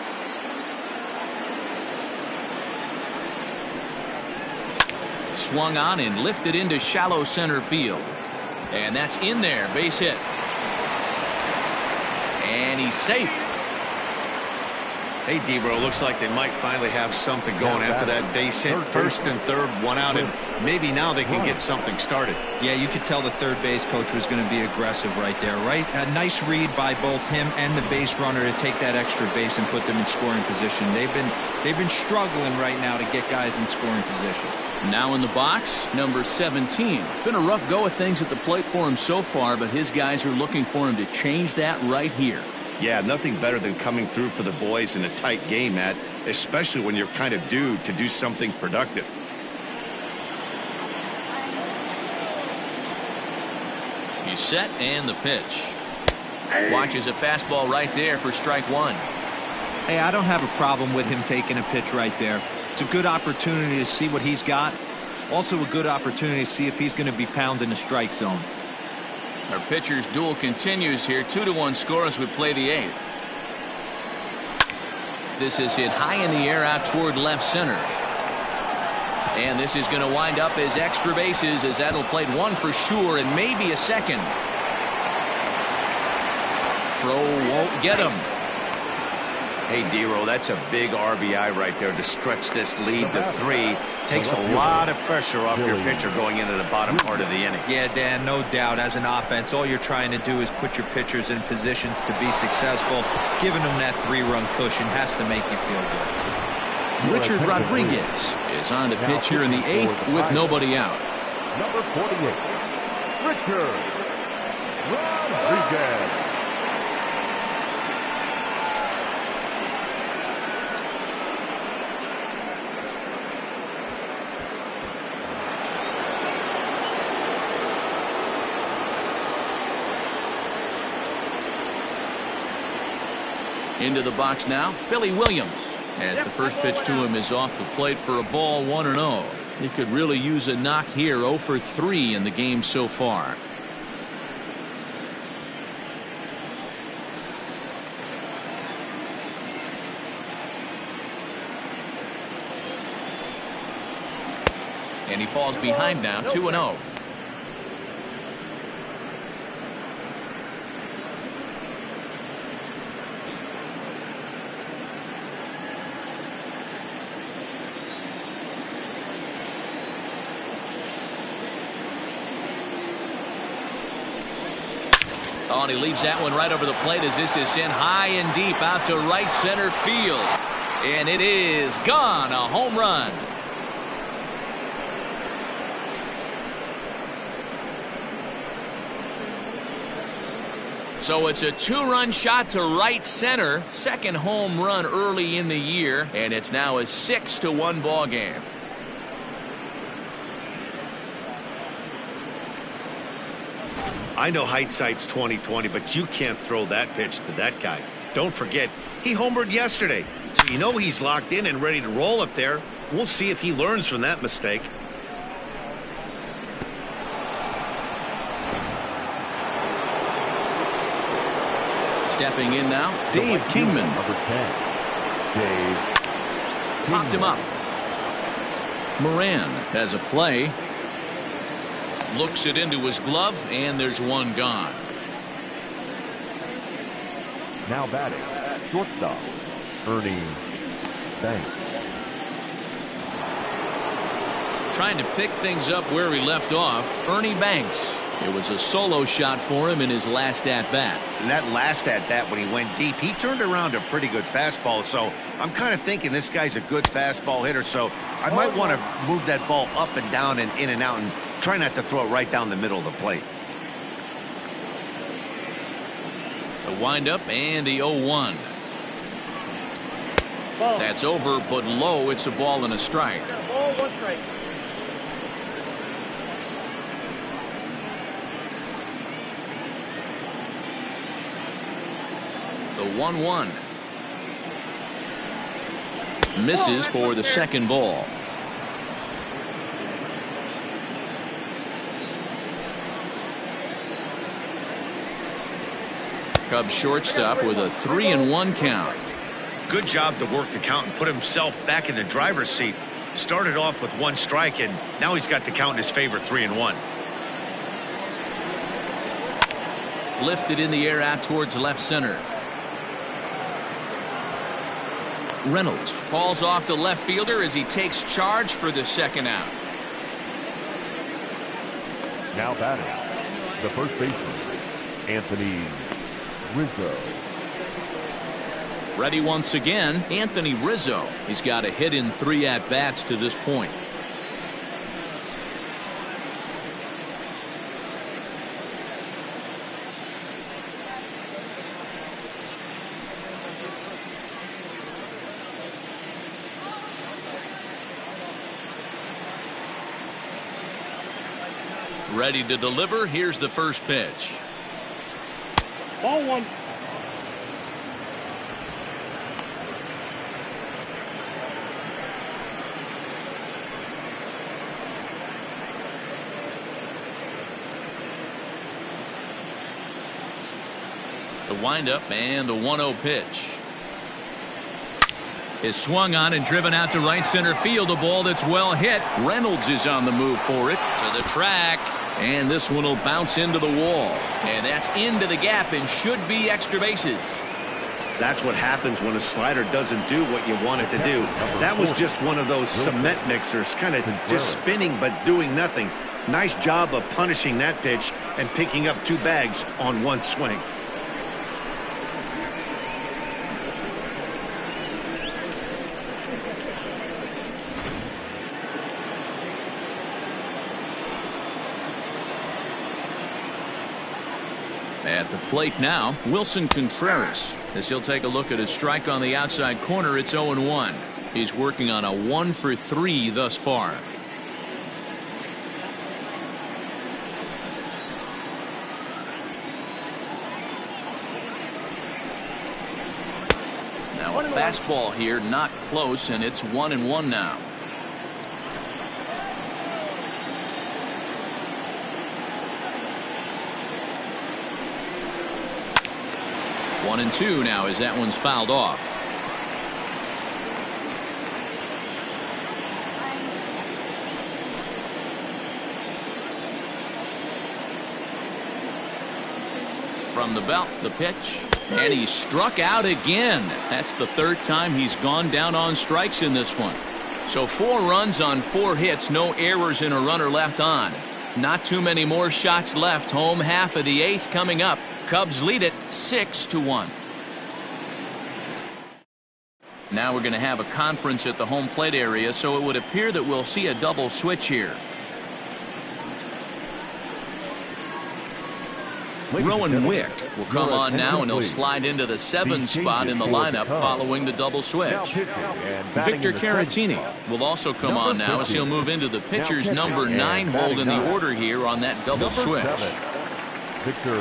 swung on and lifted into shallow center field. And that's in there. Base hit. And he's safe. Hey, Debro, looks like they might finally have something going after that base hit. First and third, one out, and maybe now they can get something started. Yeah, you could tell the third base coach was going to be aggressive right there, right? A nice read by both him and the base runner to take that extra base and put them in scoring position. They've been struggling right now to get guys in scoring position. Now in the box, number 17. It's been a rough go of things at the plate for him so far, but his guys are looking for him to change that right here. Yeah, nothing better than coming through for the boys in a tight game, Matt, especially when you're kind of due to do something productive. He's set and the pitch. Watches a fastball right there for strike one. Hey, I don't have a problem with him taking a pitch right there. It's a good opportunity to see what he's got. Also a good opportunity to see if he's going to be pounding the strike zone. Our pitcher's duel continues here. 2-1 score as we play the eighth. This is hit high in the air out toward left center. And this is going to wind up as extra bases, as that'll plate one for sure and maybe a second. Throw won't get him. Hey, Dero, that's a big RBI right there to stretch this lead to 3. Takes a lot of pressure off your pitcher going into the bottom part of the inning. Yeah, Dan, no doubt. As an offense, all you're trying to do is put your pitchers in positions to be successful. Giving them that 3-run cushion has to make you feel good. Richard Rodriguez is on the pitch here in the eighth with nobody out. Number 48, Richard Rodriguez. Into the box now, Billy Williams, as the first pitch to him is off the plate for a ball, 1-0. He could really use a knock here. 0 for 3 in the game so far. And he falls behind now, 2-0. Oh, and he leaves that one right over the plate as this is sent high and deep out to right center field. And it is gone. A home run. So it's a 2-run shot to right center. Second home run early in the year. And it's now a 6-1 ball game. I know hindsight's 20/20, but you can't throw that pitch to that guy. Don't forget, he homered yesterday, so you know he's locked in and ready to roll up there. We'll see if he learns from that mistake. Stepping in now, Dave Kingman. Number 10, Dave Popped him up. Moran has a play. Looks it into his glove, and there's one gone. Now batting, shortstop, Ernie Banks. Trying to pick things up where he left off, Ernie Banks. It was a solo shot for him in his last at-bat. And that last at-bat when he went deep, he turned around a pretty good fastball. So I'm kind of thinking this guy's a good fastball hitter. So I might want to move that ball up and down and in and out and try not to throw it right down the middle of the plate. The windup and the 0-1. That's over, but low. It's a ball and a strike. Ball, 1 strike. The 1-1. Misses for the second ball. Cubs shortstop with a 3-1 count. Good job to work the count and put himself back in the driver's seat. Started off with 1 strike, and now he's got the count in his favor, 3-1. Lifted in the air out towards left center. Reynolds falls off the left fielder as he takes charge for the second out. Now batting, the first baseman, Anthony Rizzo. Ready once again, Anthony Rizzo. He's got a hit in 3 at-bats to this point. Ready to deliver. Here's the first pitch. Ball 1. The windup and the 1-0 pitch is swung on and driven out to right center field. A ball that's well hit. Reynolds is on the move for it to the track, and this one will bounce into the wall, and that's into the gap and should be extra bases. That's what happens when a slider doesn't do what you want it to do. That was just one of those cement mixers, kind of just spinning but doing nothing. Nice job of punishing that pitch and picking up 2 bags on 1 swing. At the plate now, Wilson Contreras, as he'll take a look at a strike on the outside corner. It's 0-1. He's working on a 1-for-3 thus far. Now a fastball here, not close, and it's 1-1 now. One and two now as that one's fouled off. From the belt, the pitch, and he struck out again. That's the 3rd time he's gone down on strikes in this one. So 4 runs on 4 hits, no errors and a runner left on. Not too many more shots left. Home half of the 8th coming up. Cubs lead it 6-1. Now we're going to have a conference at the home plate area, so it would appear that we'll see a double switch here. Rowan Wick will come on now, and he'll slide into the 7th spot in the lineup following the double switch. Victor Caratini will also come on now as he'll move into the pitcher's number 9 hold in the order here on that double switch. Victor.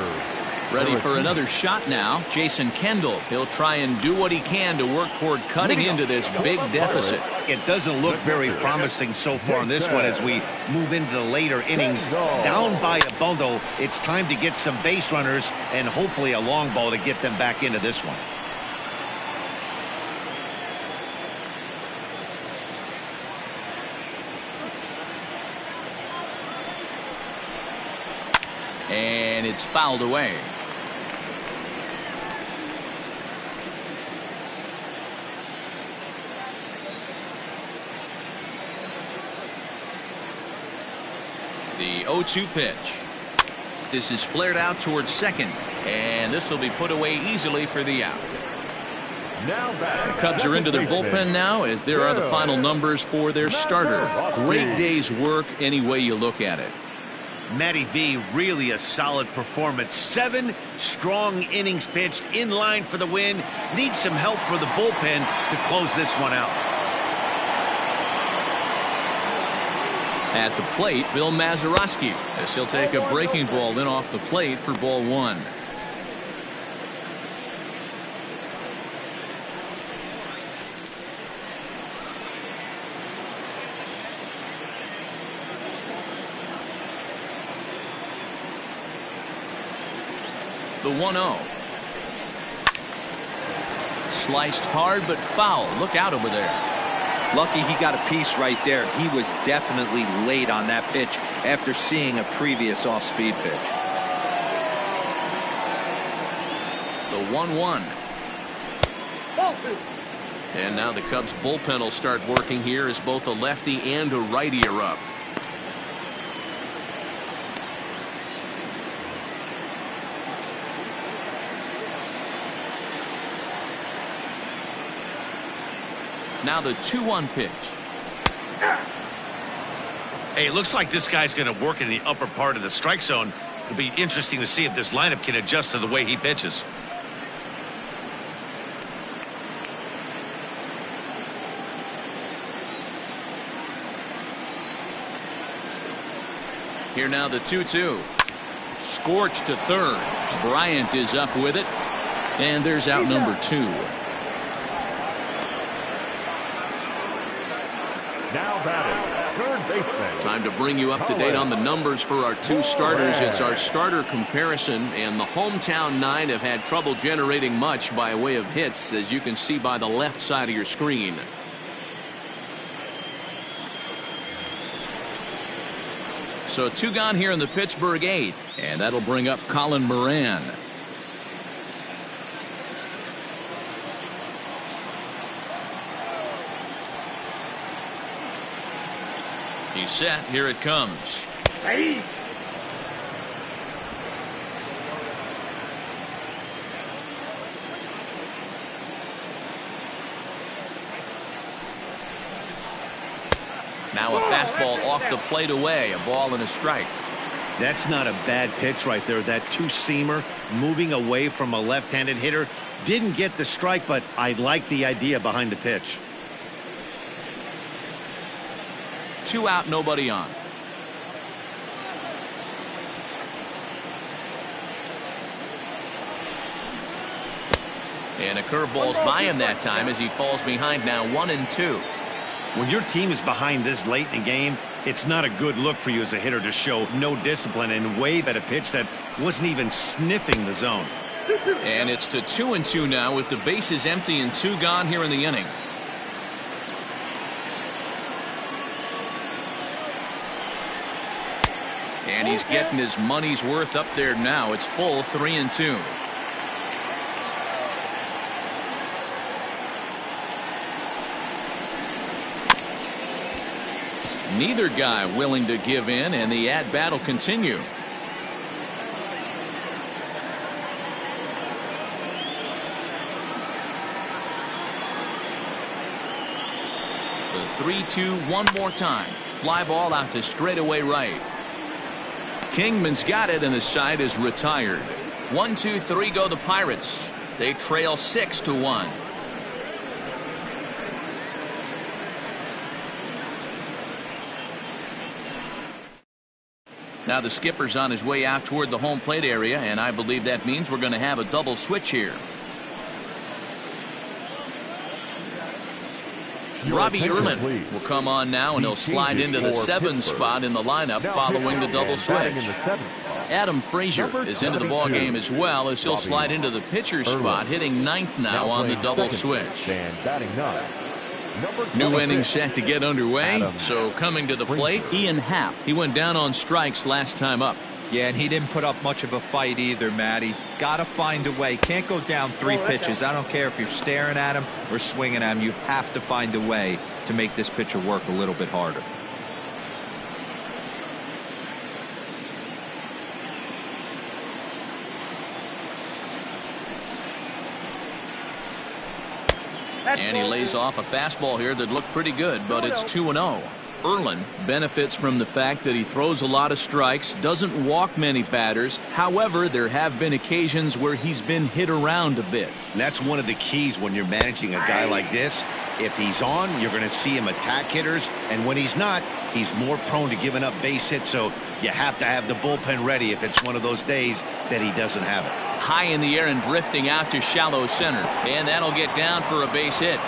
Ready for another shot now, Jason Kendall. He'll try and do what he can to work toward cutting into this big deficit. It doesn't look very promising so far in this one as we move into the later innings. Down by a bundle, it's time to get some base runners and hopefully a long ball to get them back into this one. And it's fouled away. The 0-2 pitch. This is flared out towards second, and this will be put away easily for the out. The Cubs are into their bullpen now, as there are the final numbers for their starter. Great day's work any way you look at it. Matty V, really a solid performance. 7 strong innings pitched, in line for the win. Needs some help for the bullpen to close this one out. At the plate, Bill Mazeroski, as he'll take a breaking ball in off the plate for ball 1. The 1-0. Sliced hard but foul. Look out over there. Lucky he got a piece right there. He was definitely late on that pitch after seeing a previous off-speed pitch. The 1-1. And now the Cubs bullpen will start working here as both a lefty and a righty are up. Now the 2-1 pitch. Hey, it looks like this guy's going to work in the upper part of the strike zone. It'll be interesting to see if this lineup can adjust to the way he pitches. Here now the 2-2. Scorched to third. Bryant is up with it. And there's out number 2. Now batting, third baseman. Time to bring you up to date on the numbers for our 2 starters. It's our starter comparison, and the hometown 9 have had trouble generating much by way of hits, as you can see by the left side of your screen. So 2 gone here in the Pittsburgh 8th, and that'll bring up Colin Moran. He's set. Here it comes. Hey. Now a fastball off the plate away. A ball and a strike. That's not a bad pitch right there. That 2-seamer moving away from a left-handed hitter. Didn't get the strike, but I like the idea behind the pitch. 2 out, nobody on. And a curveball's by him that time as he falls behind now 1-2. When your team is behind this late in the game, it's not a good look for you as a hitter to show no discipline and wave at a pitch that wasn't even sniffing the zone. And it's to 2-2 now with the bases empty and 2 gone here in the inning. And he's getting his money's worth up there now. It's full 3-2. Neither guy willing to give in, and the at-bat will continue. The 3-2 one more time. Fly ball out to straightaway right. Kingman's got it, and the side is retired. 1-2-3 go the Pirates. They trail 6-1. Now the skipper's on his way out toward the home plate area, and I believe that means we're going to have a double switch here. Robbie Erlin will come on now, and he'll slide into the 7 spot in the lineup following the double switch. Adam Frazier is into the ballgame as well, as he'll slide into the pitcher's spot, hitting 9th now on the double switch. New inning set to get underway. So coming to the plate, Ian Happ. He went down on strikes last time up. Yeah, and he didn't put up much of a fight either, Matty. Gotta find a way. Can't go down 3 pitches. I don't care if you're staring at him or swinging at him. You have to find a way to make this pitcher work a little bit harder. And he lays off a fastball here that looked pretty good, but it's 2-0. Erlin benefits from the fact that he throws a lot of strikes, doesn't walk many batters. However, there have been occasions where he's been hit around a bit. And that's one of the keys when you're managing a guy like this. If he's on, you're going to see him attack hitters, and when he's not, he's more prone to giving up base hits, so you have to have the bullpen ready if it's one of those days that he doesn't have it. High in the air and drifting out to shallow center, and that'll get down for a base hit.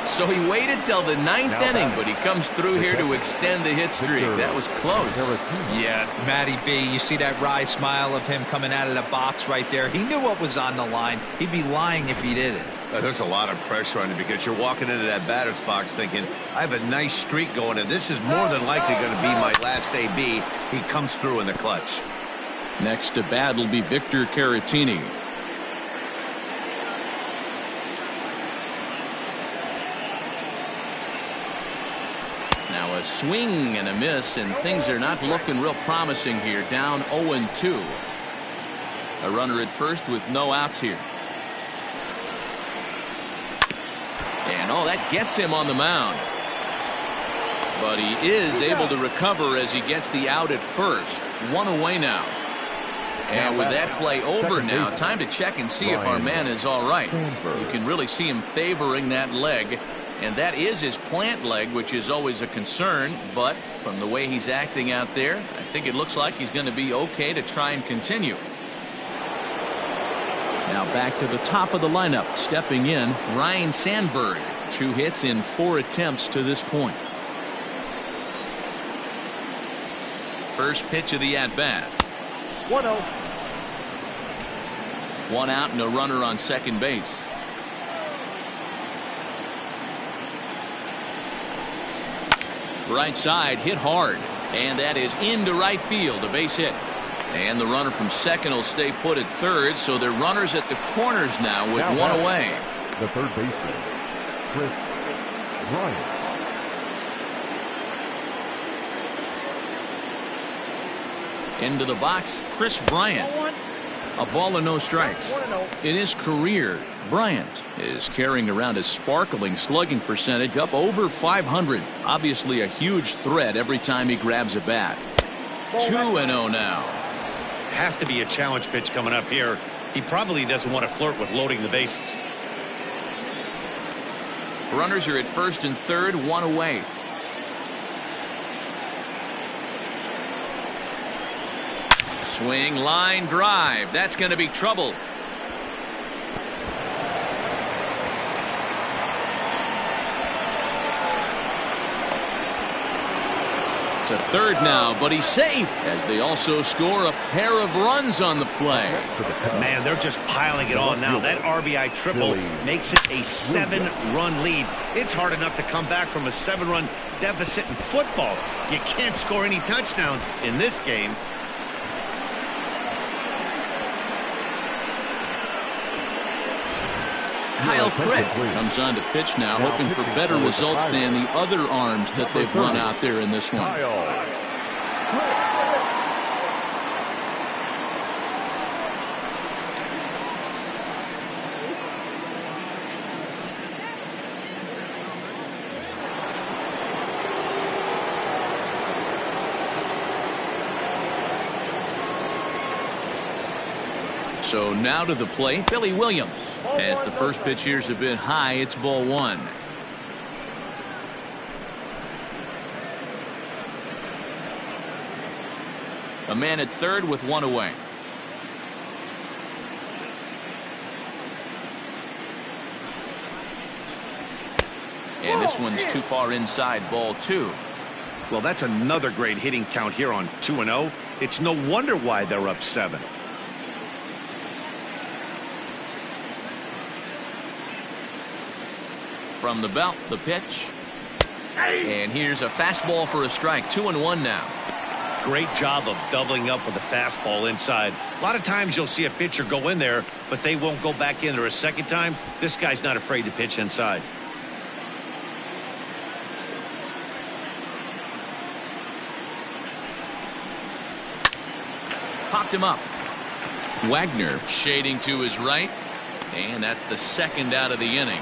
So he waited till the 9th inning, but he comes through here to extend the hit streak. That was close. Yeah, Matty B, you see that wry smile of him coming out of the box right there. He knew what was on the line. He'd be lying if he didn't. There's a lot of pressure on you because you're walking into that batter's box thinking, I have a nice streak going, and this is more than likely going to be my last AB. He comes through in the clutch. Next to bat will be Victor Caratini. Now a swing and a miss, and things are not looking real promising here. Down 0-2. A runner at first with no outs here. And oh, that gets him on the mound. But he is able to recover as he gets the out at first. One away now. And with that play over now, time to check and see if our man is all right. You can really see him favoring that leg. And that is his plant leg, which is always a concern. But from the way he's acting out there, I think it looks like he's going to be okay to try and continue. Now back to the top of the lineup. Stepping in, Ryan Sandberg. 2 hits in 4 attempts to this point. First pitch of the at-bat. 1-0. 1 out and a runner on second base. Right side hit hard, and that is into right field, a base hit. And the runner from second will stay put at third, so they're runners at the corners now with one away. The third baseman, Bryant. Into the box, Chris Bryant. A ball and no strikes. In his career, Bryant is carrying around a sparkling slugging percentage up over 500. Obviously a huge threat every time he grabs a bat. 2-0 now. Has to be a challenge pitch coming up here. He probably doesn't want to flirt with loading the bases. Runners are at first and third, 1 away. Swing, line drive. That's going to be trouble. To third now, but he's safe as they also score a pair of runs on the play. Man, they're just piling it on now. That RBI triple makes it a 7-run lead. It's hard enough to come back from a 7-run deficit in football. You can't score any touchdowns in this game. Kyle Crick comes on to pitch now, hoping for better results than the other arms that they've run out there in this one. So now to the plate, Billy Williams. As the first pitch here's a bit high, it's ball 1. A man at third with 1 away. And this one's too far inside, ball 2. Well, that's another great hitting count here on 2-0. It's no wonder why they're up 7. From the belt, the pitch. And here's a fastball for a strike. 2-1 now. Great job of doubling up with a fastball inside. A lot of times you'll see a pitcher go in there, but they won't go back in there a second time. This guy's not afraid to pitch inside. Popped him up. Wagner shading to his right. And that's the second out of the inning.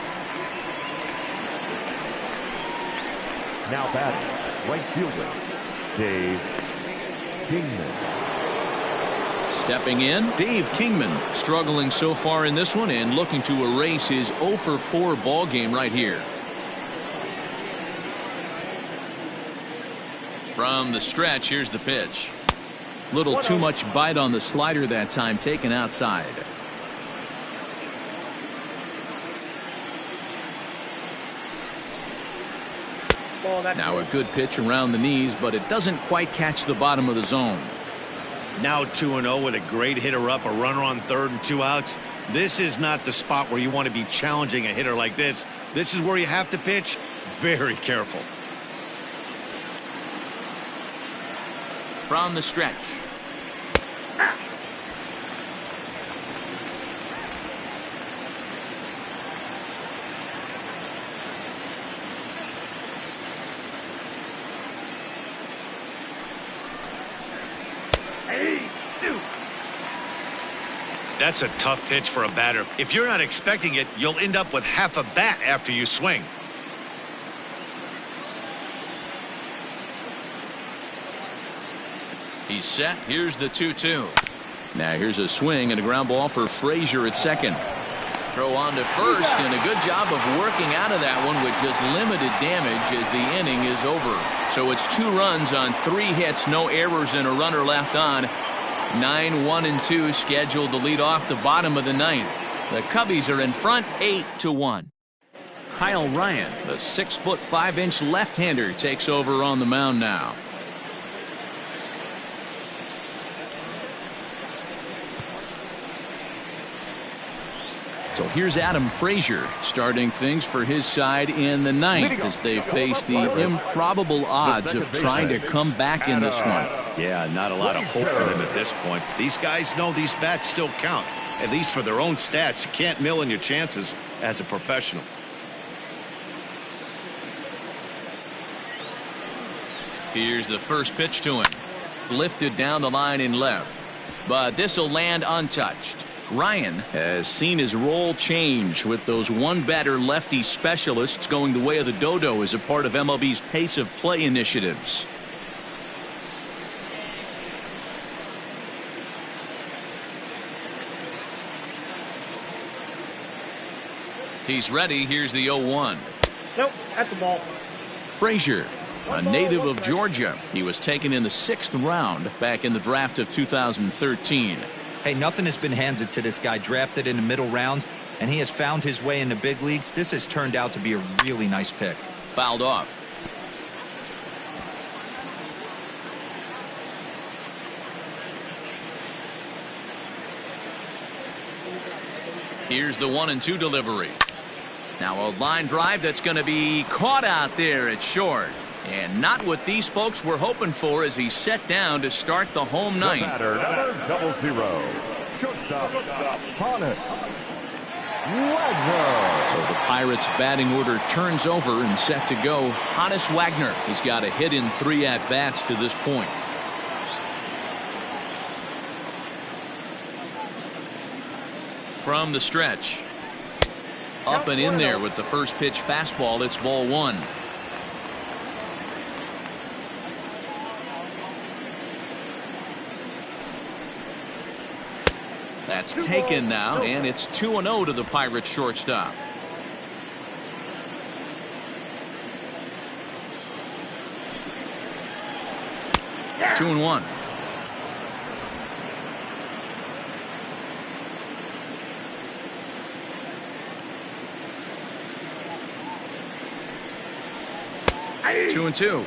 Now batting, right fielder, Dave Kingman. Stepping in, Dave Kingman, struggling so far in this one and looking to erase his 0-for-4 ball game right here. From the stretch, here's the pitch. Little too much bite on the slider that time, taken outside. Now a good pitch around the knees, but it doesn't quite catch the bottom of the zone. Now 2-0 with a great hitter up, a runner on third and 2 outs. This is not the spot where you want to be challenging a hitter like this. This is where you have to pitch very careful. From the stretch. That's a tough pitch for a batter. If you're not expecting it, you'll end up with half a bat after you swing. He's set. Here's the 2-2. Now here's a swing and a ground ball for Frazier at second. Throw on to first, and a good job of working out of that one with just limited damage as the inning is over. So it's 2 runs on 3 hits, no errors, and a runner left on. 9-1-2 scheduled to lead off the bottom of the 9th. The Cubbies are in front 8-1. Kyle Ryan, the 6'5" left-hander, takes over on the mound now. So here's Adam Frazier starting things for his side in the 9th as they face the improbable odds of trying to come back in this one. Yeah, not a lot of hope for them at this point. These guys know these bats still count, at least for their own stats. You can't mill in your chances as a professional. Here's the first pitch to him. Lifted down the line in left, but this will land untouched. Ryan has seen his role change with those one-batter lefty specialists going the way of the dodo as a part of MLB's pace of play initiatives. He's ready. Here's the 0-1. Nope, that's a ball. Frazier, a native of Georgia. He was taken in the 6th round back in the draft of 2013. Hey, nothing has been handed to this guy. Drafted in the middle rounds, and he has found his way in the big leagues. This has turned out to be a really nice pick. Fouled off. Here's the 1-2 delivery. Now a line drive that's going to be caught out there at short. And not what these folks were hoping for as he set down to start the home 9th. Batter number 00. Shortstop. Honus Wagner. So the Pirates batting order turns over and set to go. Honus Wagner. He's got a hit in 3 at-bats to this point. From the stretch. Up and in there with the first pitch fastball. It's ball 1. That's taken now, and it's 2-0 to the Pirates shortstop. Yeah. 2-1. Hey. 2-2.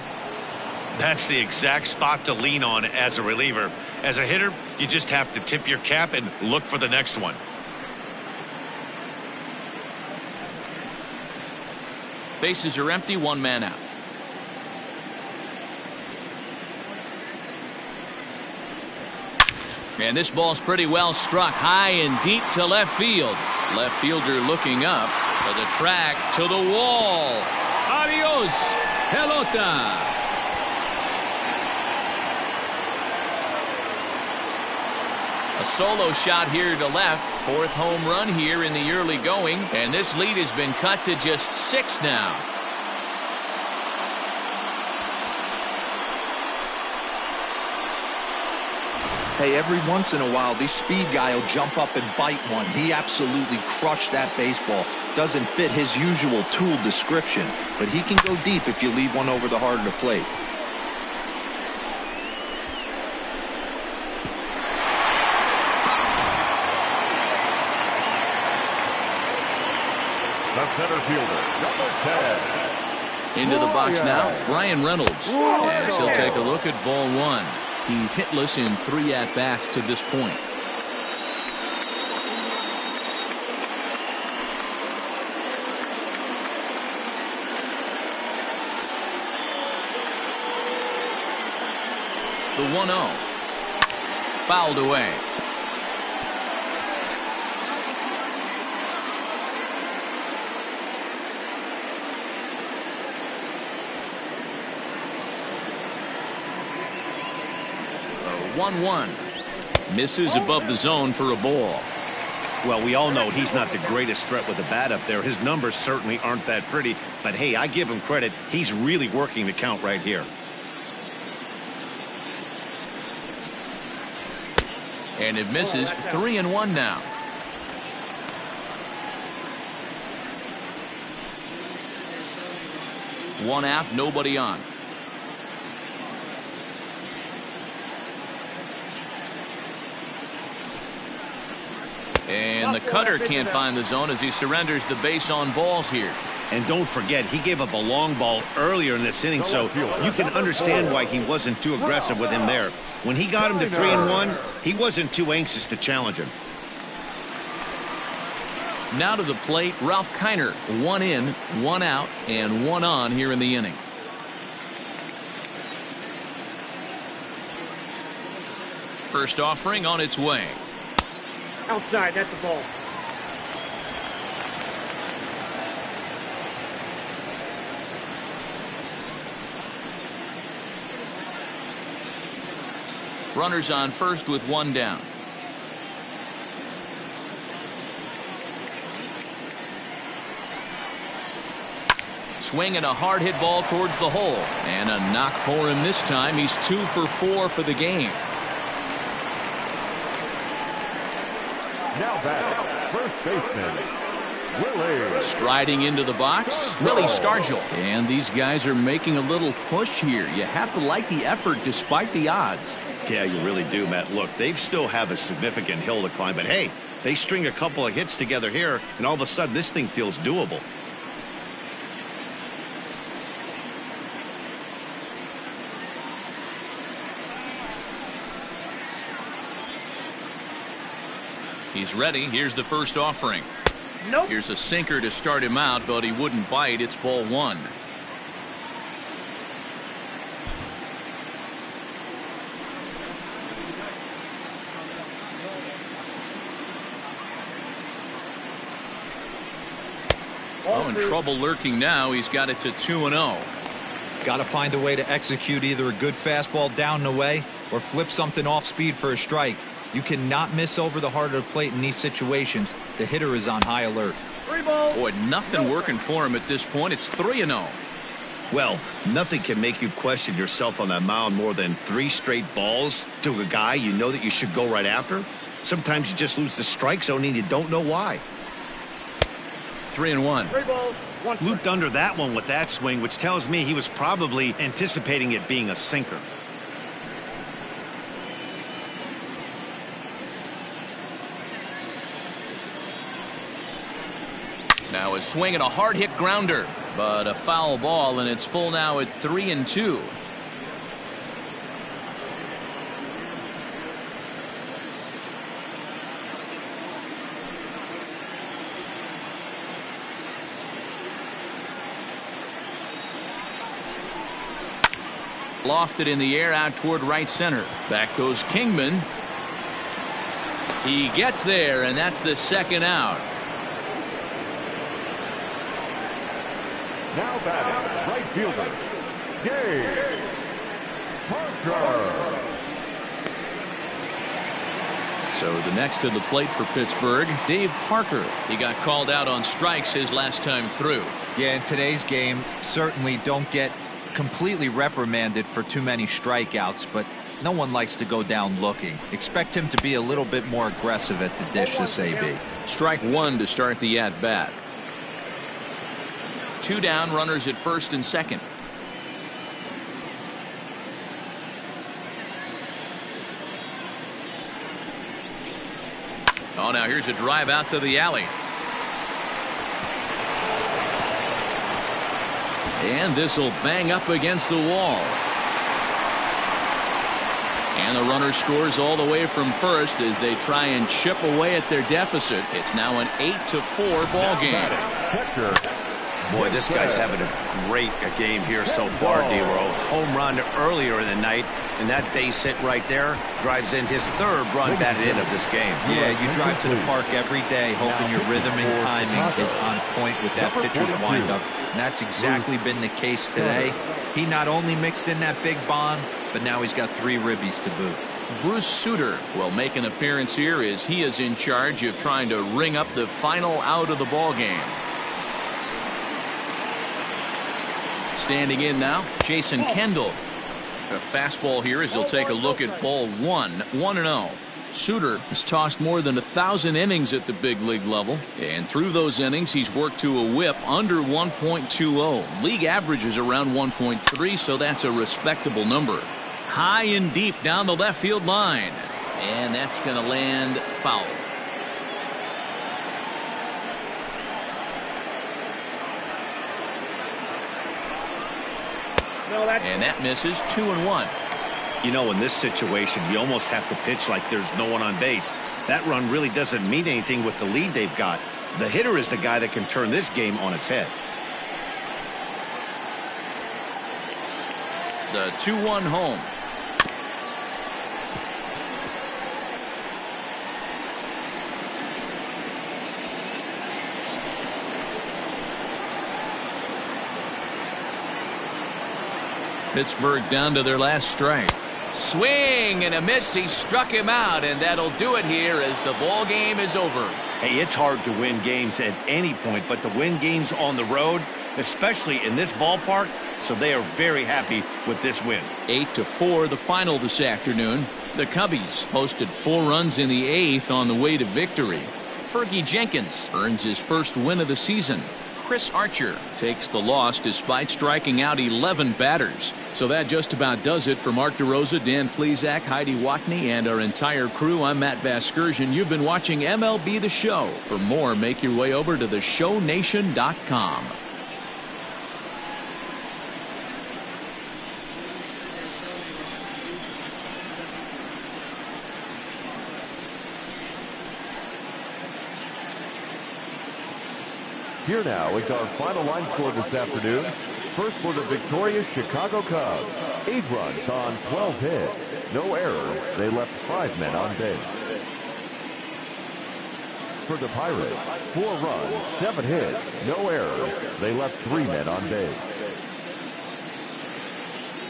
That's the exact spot to lean on as a reliever. As a hitter, you just have to tip your cap and look for the next one. Bases are empty, 1 man out. And this ball's pretty well struck high and deep to left field. Left fielder looking up for the track to the wall. Adios, pelota. A solo shot here to left. 4th home run here in the early going. And this lead has been cut to just 6 now. Hey, every once in a while, this speed guy will jump up and bite one. He absolutely crushed that baseball. Doesn't fit his usual tool description, but he can go deep if you leave one over the heart of the plate. The center fielder, number 10. Into the box now, Bryant Reynolds, as he'll take a look at ball 1. He's hitless in 3 at-bats to this point. The 1-0. Fouled away. The 1-1. Misses above the zone for a ball. Well, we all know he's not the greatest threat with the bat up there. His numbers certainly aren't that pretty. But, hey, I give him credit. He's really working the count right here. And it misses. 3-1 now. One out, nobody on. And the cutter can't find the zone as he surrenders the base on balls here. And don't forget, he gave up a long ball earlier in this inning, so you can understand why he wasn't too aggressive with him there. When he got him to 3-1, he wasn't too anxious to challenge him. Now to the plate, Ralph Kiner. 1 in, 1 out, and 1 on here in the inning. First offering on its way. Outside, that's the ball. Runners on first with 1 down. Swinging a hard hit ball towards the hole. And a knock for him this time. He's 2 for 4 for the game. Now batting, first baseman, Willie. Striding into the box, Willie Stargell. And these guys are making a little push here. You have to like the effort despite the odds. Yeah, you really do, Matt. Look, they still have a significant hill to climb, but hey, they string a couple of hits together here, and all of a sudden this thing feels doable. He's ready. Here's the first offering. Nope. Here's a sinker to start him out, but he wouldn't bite. It's ball 1. Oh, in trouble lurking now. He's got it to 2-0. Got to find a way to execute either a good fastball down and away or flip something off speed for a strike. You cannot miss over the heart of the plate in these situations. The hitter is on high alert. 3 balls. Boy, nothing working for him at this point. It's 3-0. Well, nothing can make you question yourself on that mound more than 3 straight balls to a guy you know that you should go right after. Sometimes you just lose the strike zone and you don't know why. 3-1. 3 balls. 1 strike. Looped under that one with that swing, which tells me he was probably anticipating it being a sinker. Now a swing and a hard hit grounder, but a foul ball, and it's full now at 3-2. Lofted in the air out toward right center. Back goes Kingman. He gets there, and that's the second out. Now batting, right fielder, Dave Parker. So the next to the plate for Pittsburgh, Dave Parker. He got called out on strikes his last time through. Yeah, in today's game, certainly don't get completely reprimanded for too many strikeouts, but no one likes to go down looking. Expect him to be a little bit more aggressive at the dish this AB. Strike 1 to start the at-bat. 2 down, runners at first and second. Oh, now here's a drive out to the alley. And this will bang up against the wall. And the runner scores all the way from first as they try and chip away at their deficit. It's now an 8-4 ball game. Catcher, Boy, this guy's having a great game here so far, D-Row. Home run earlier in the night, and that base hit right there drives in his third run batted in of this game. Yeah, you drive to the park every day hoping your rhythm and timing is on point with that pitcher's windup, and that's exactly been the case today. He not only mixed in that big bomb, but now he's got 3 ribbies to boot. Bruce Sutter will make an appearance here as he is in charge of trying to ring up the final out of the ball game. Standing in now, Jason Kendall. A fastball here as he'll take a look at ball 1, 1-0. Sutter has tossed more than 1,000 innings at the big league level, and through those innings he's worked to a whip under 1.20. League average is around 1.3, so that's a respectable number. High and deep down the left field line, and that's going to land foul. And that misses. 2-1. You know, in this situation, you almost have to pitch like there's no one on base. That run really doesn't mean anything with the lead they've got. The hitter is the guy that can turn this game on its head. The 2-1 home. Pittsburgh down to their last strike. Swing and a miss. He struck him out, and that'll do it here as the ball game is over. Hey, it's hard to win games at any point, but to win games on the road, especially in this ballpark, so they are very happy with this win. 8-4 the final this afternoon. The Cubbies posted 4 runs in the 8th on the way to victory. Fergie Jenkins earns his first win of the season. Chris Archer takes the loss despite striking out 11 batters. So that just about does it for Mark DeRosa, Dan Plesac, Heidi Watney, and our entire crew. I'm Matt Vasgersian. You've been watching MLB The Show. For more, make your way over to theshownation.com. Here now is our final line score this afternoon. First for the victorious Chicago Cubs. 8 runs on 12 hits. No errors. They left 5 men on base. For the Pirates, 4 runs, 7 hits. No errors. They left 3 men on base.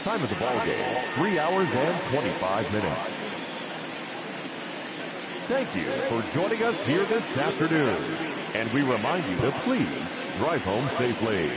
Time of the ball game, 3 hours and 25 minutes. Thank you for joining us here this afternoon. And we remind you to please drive home safely.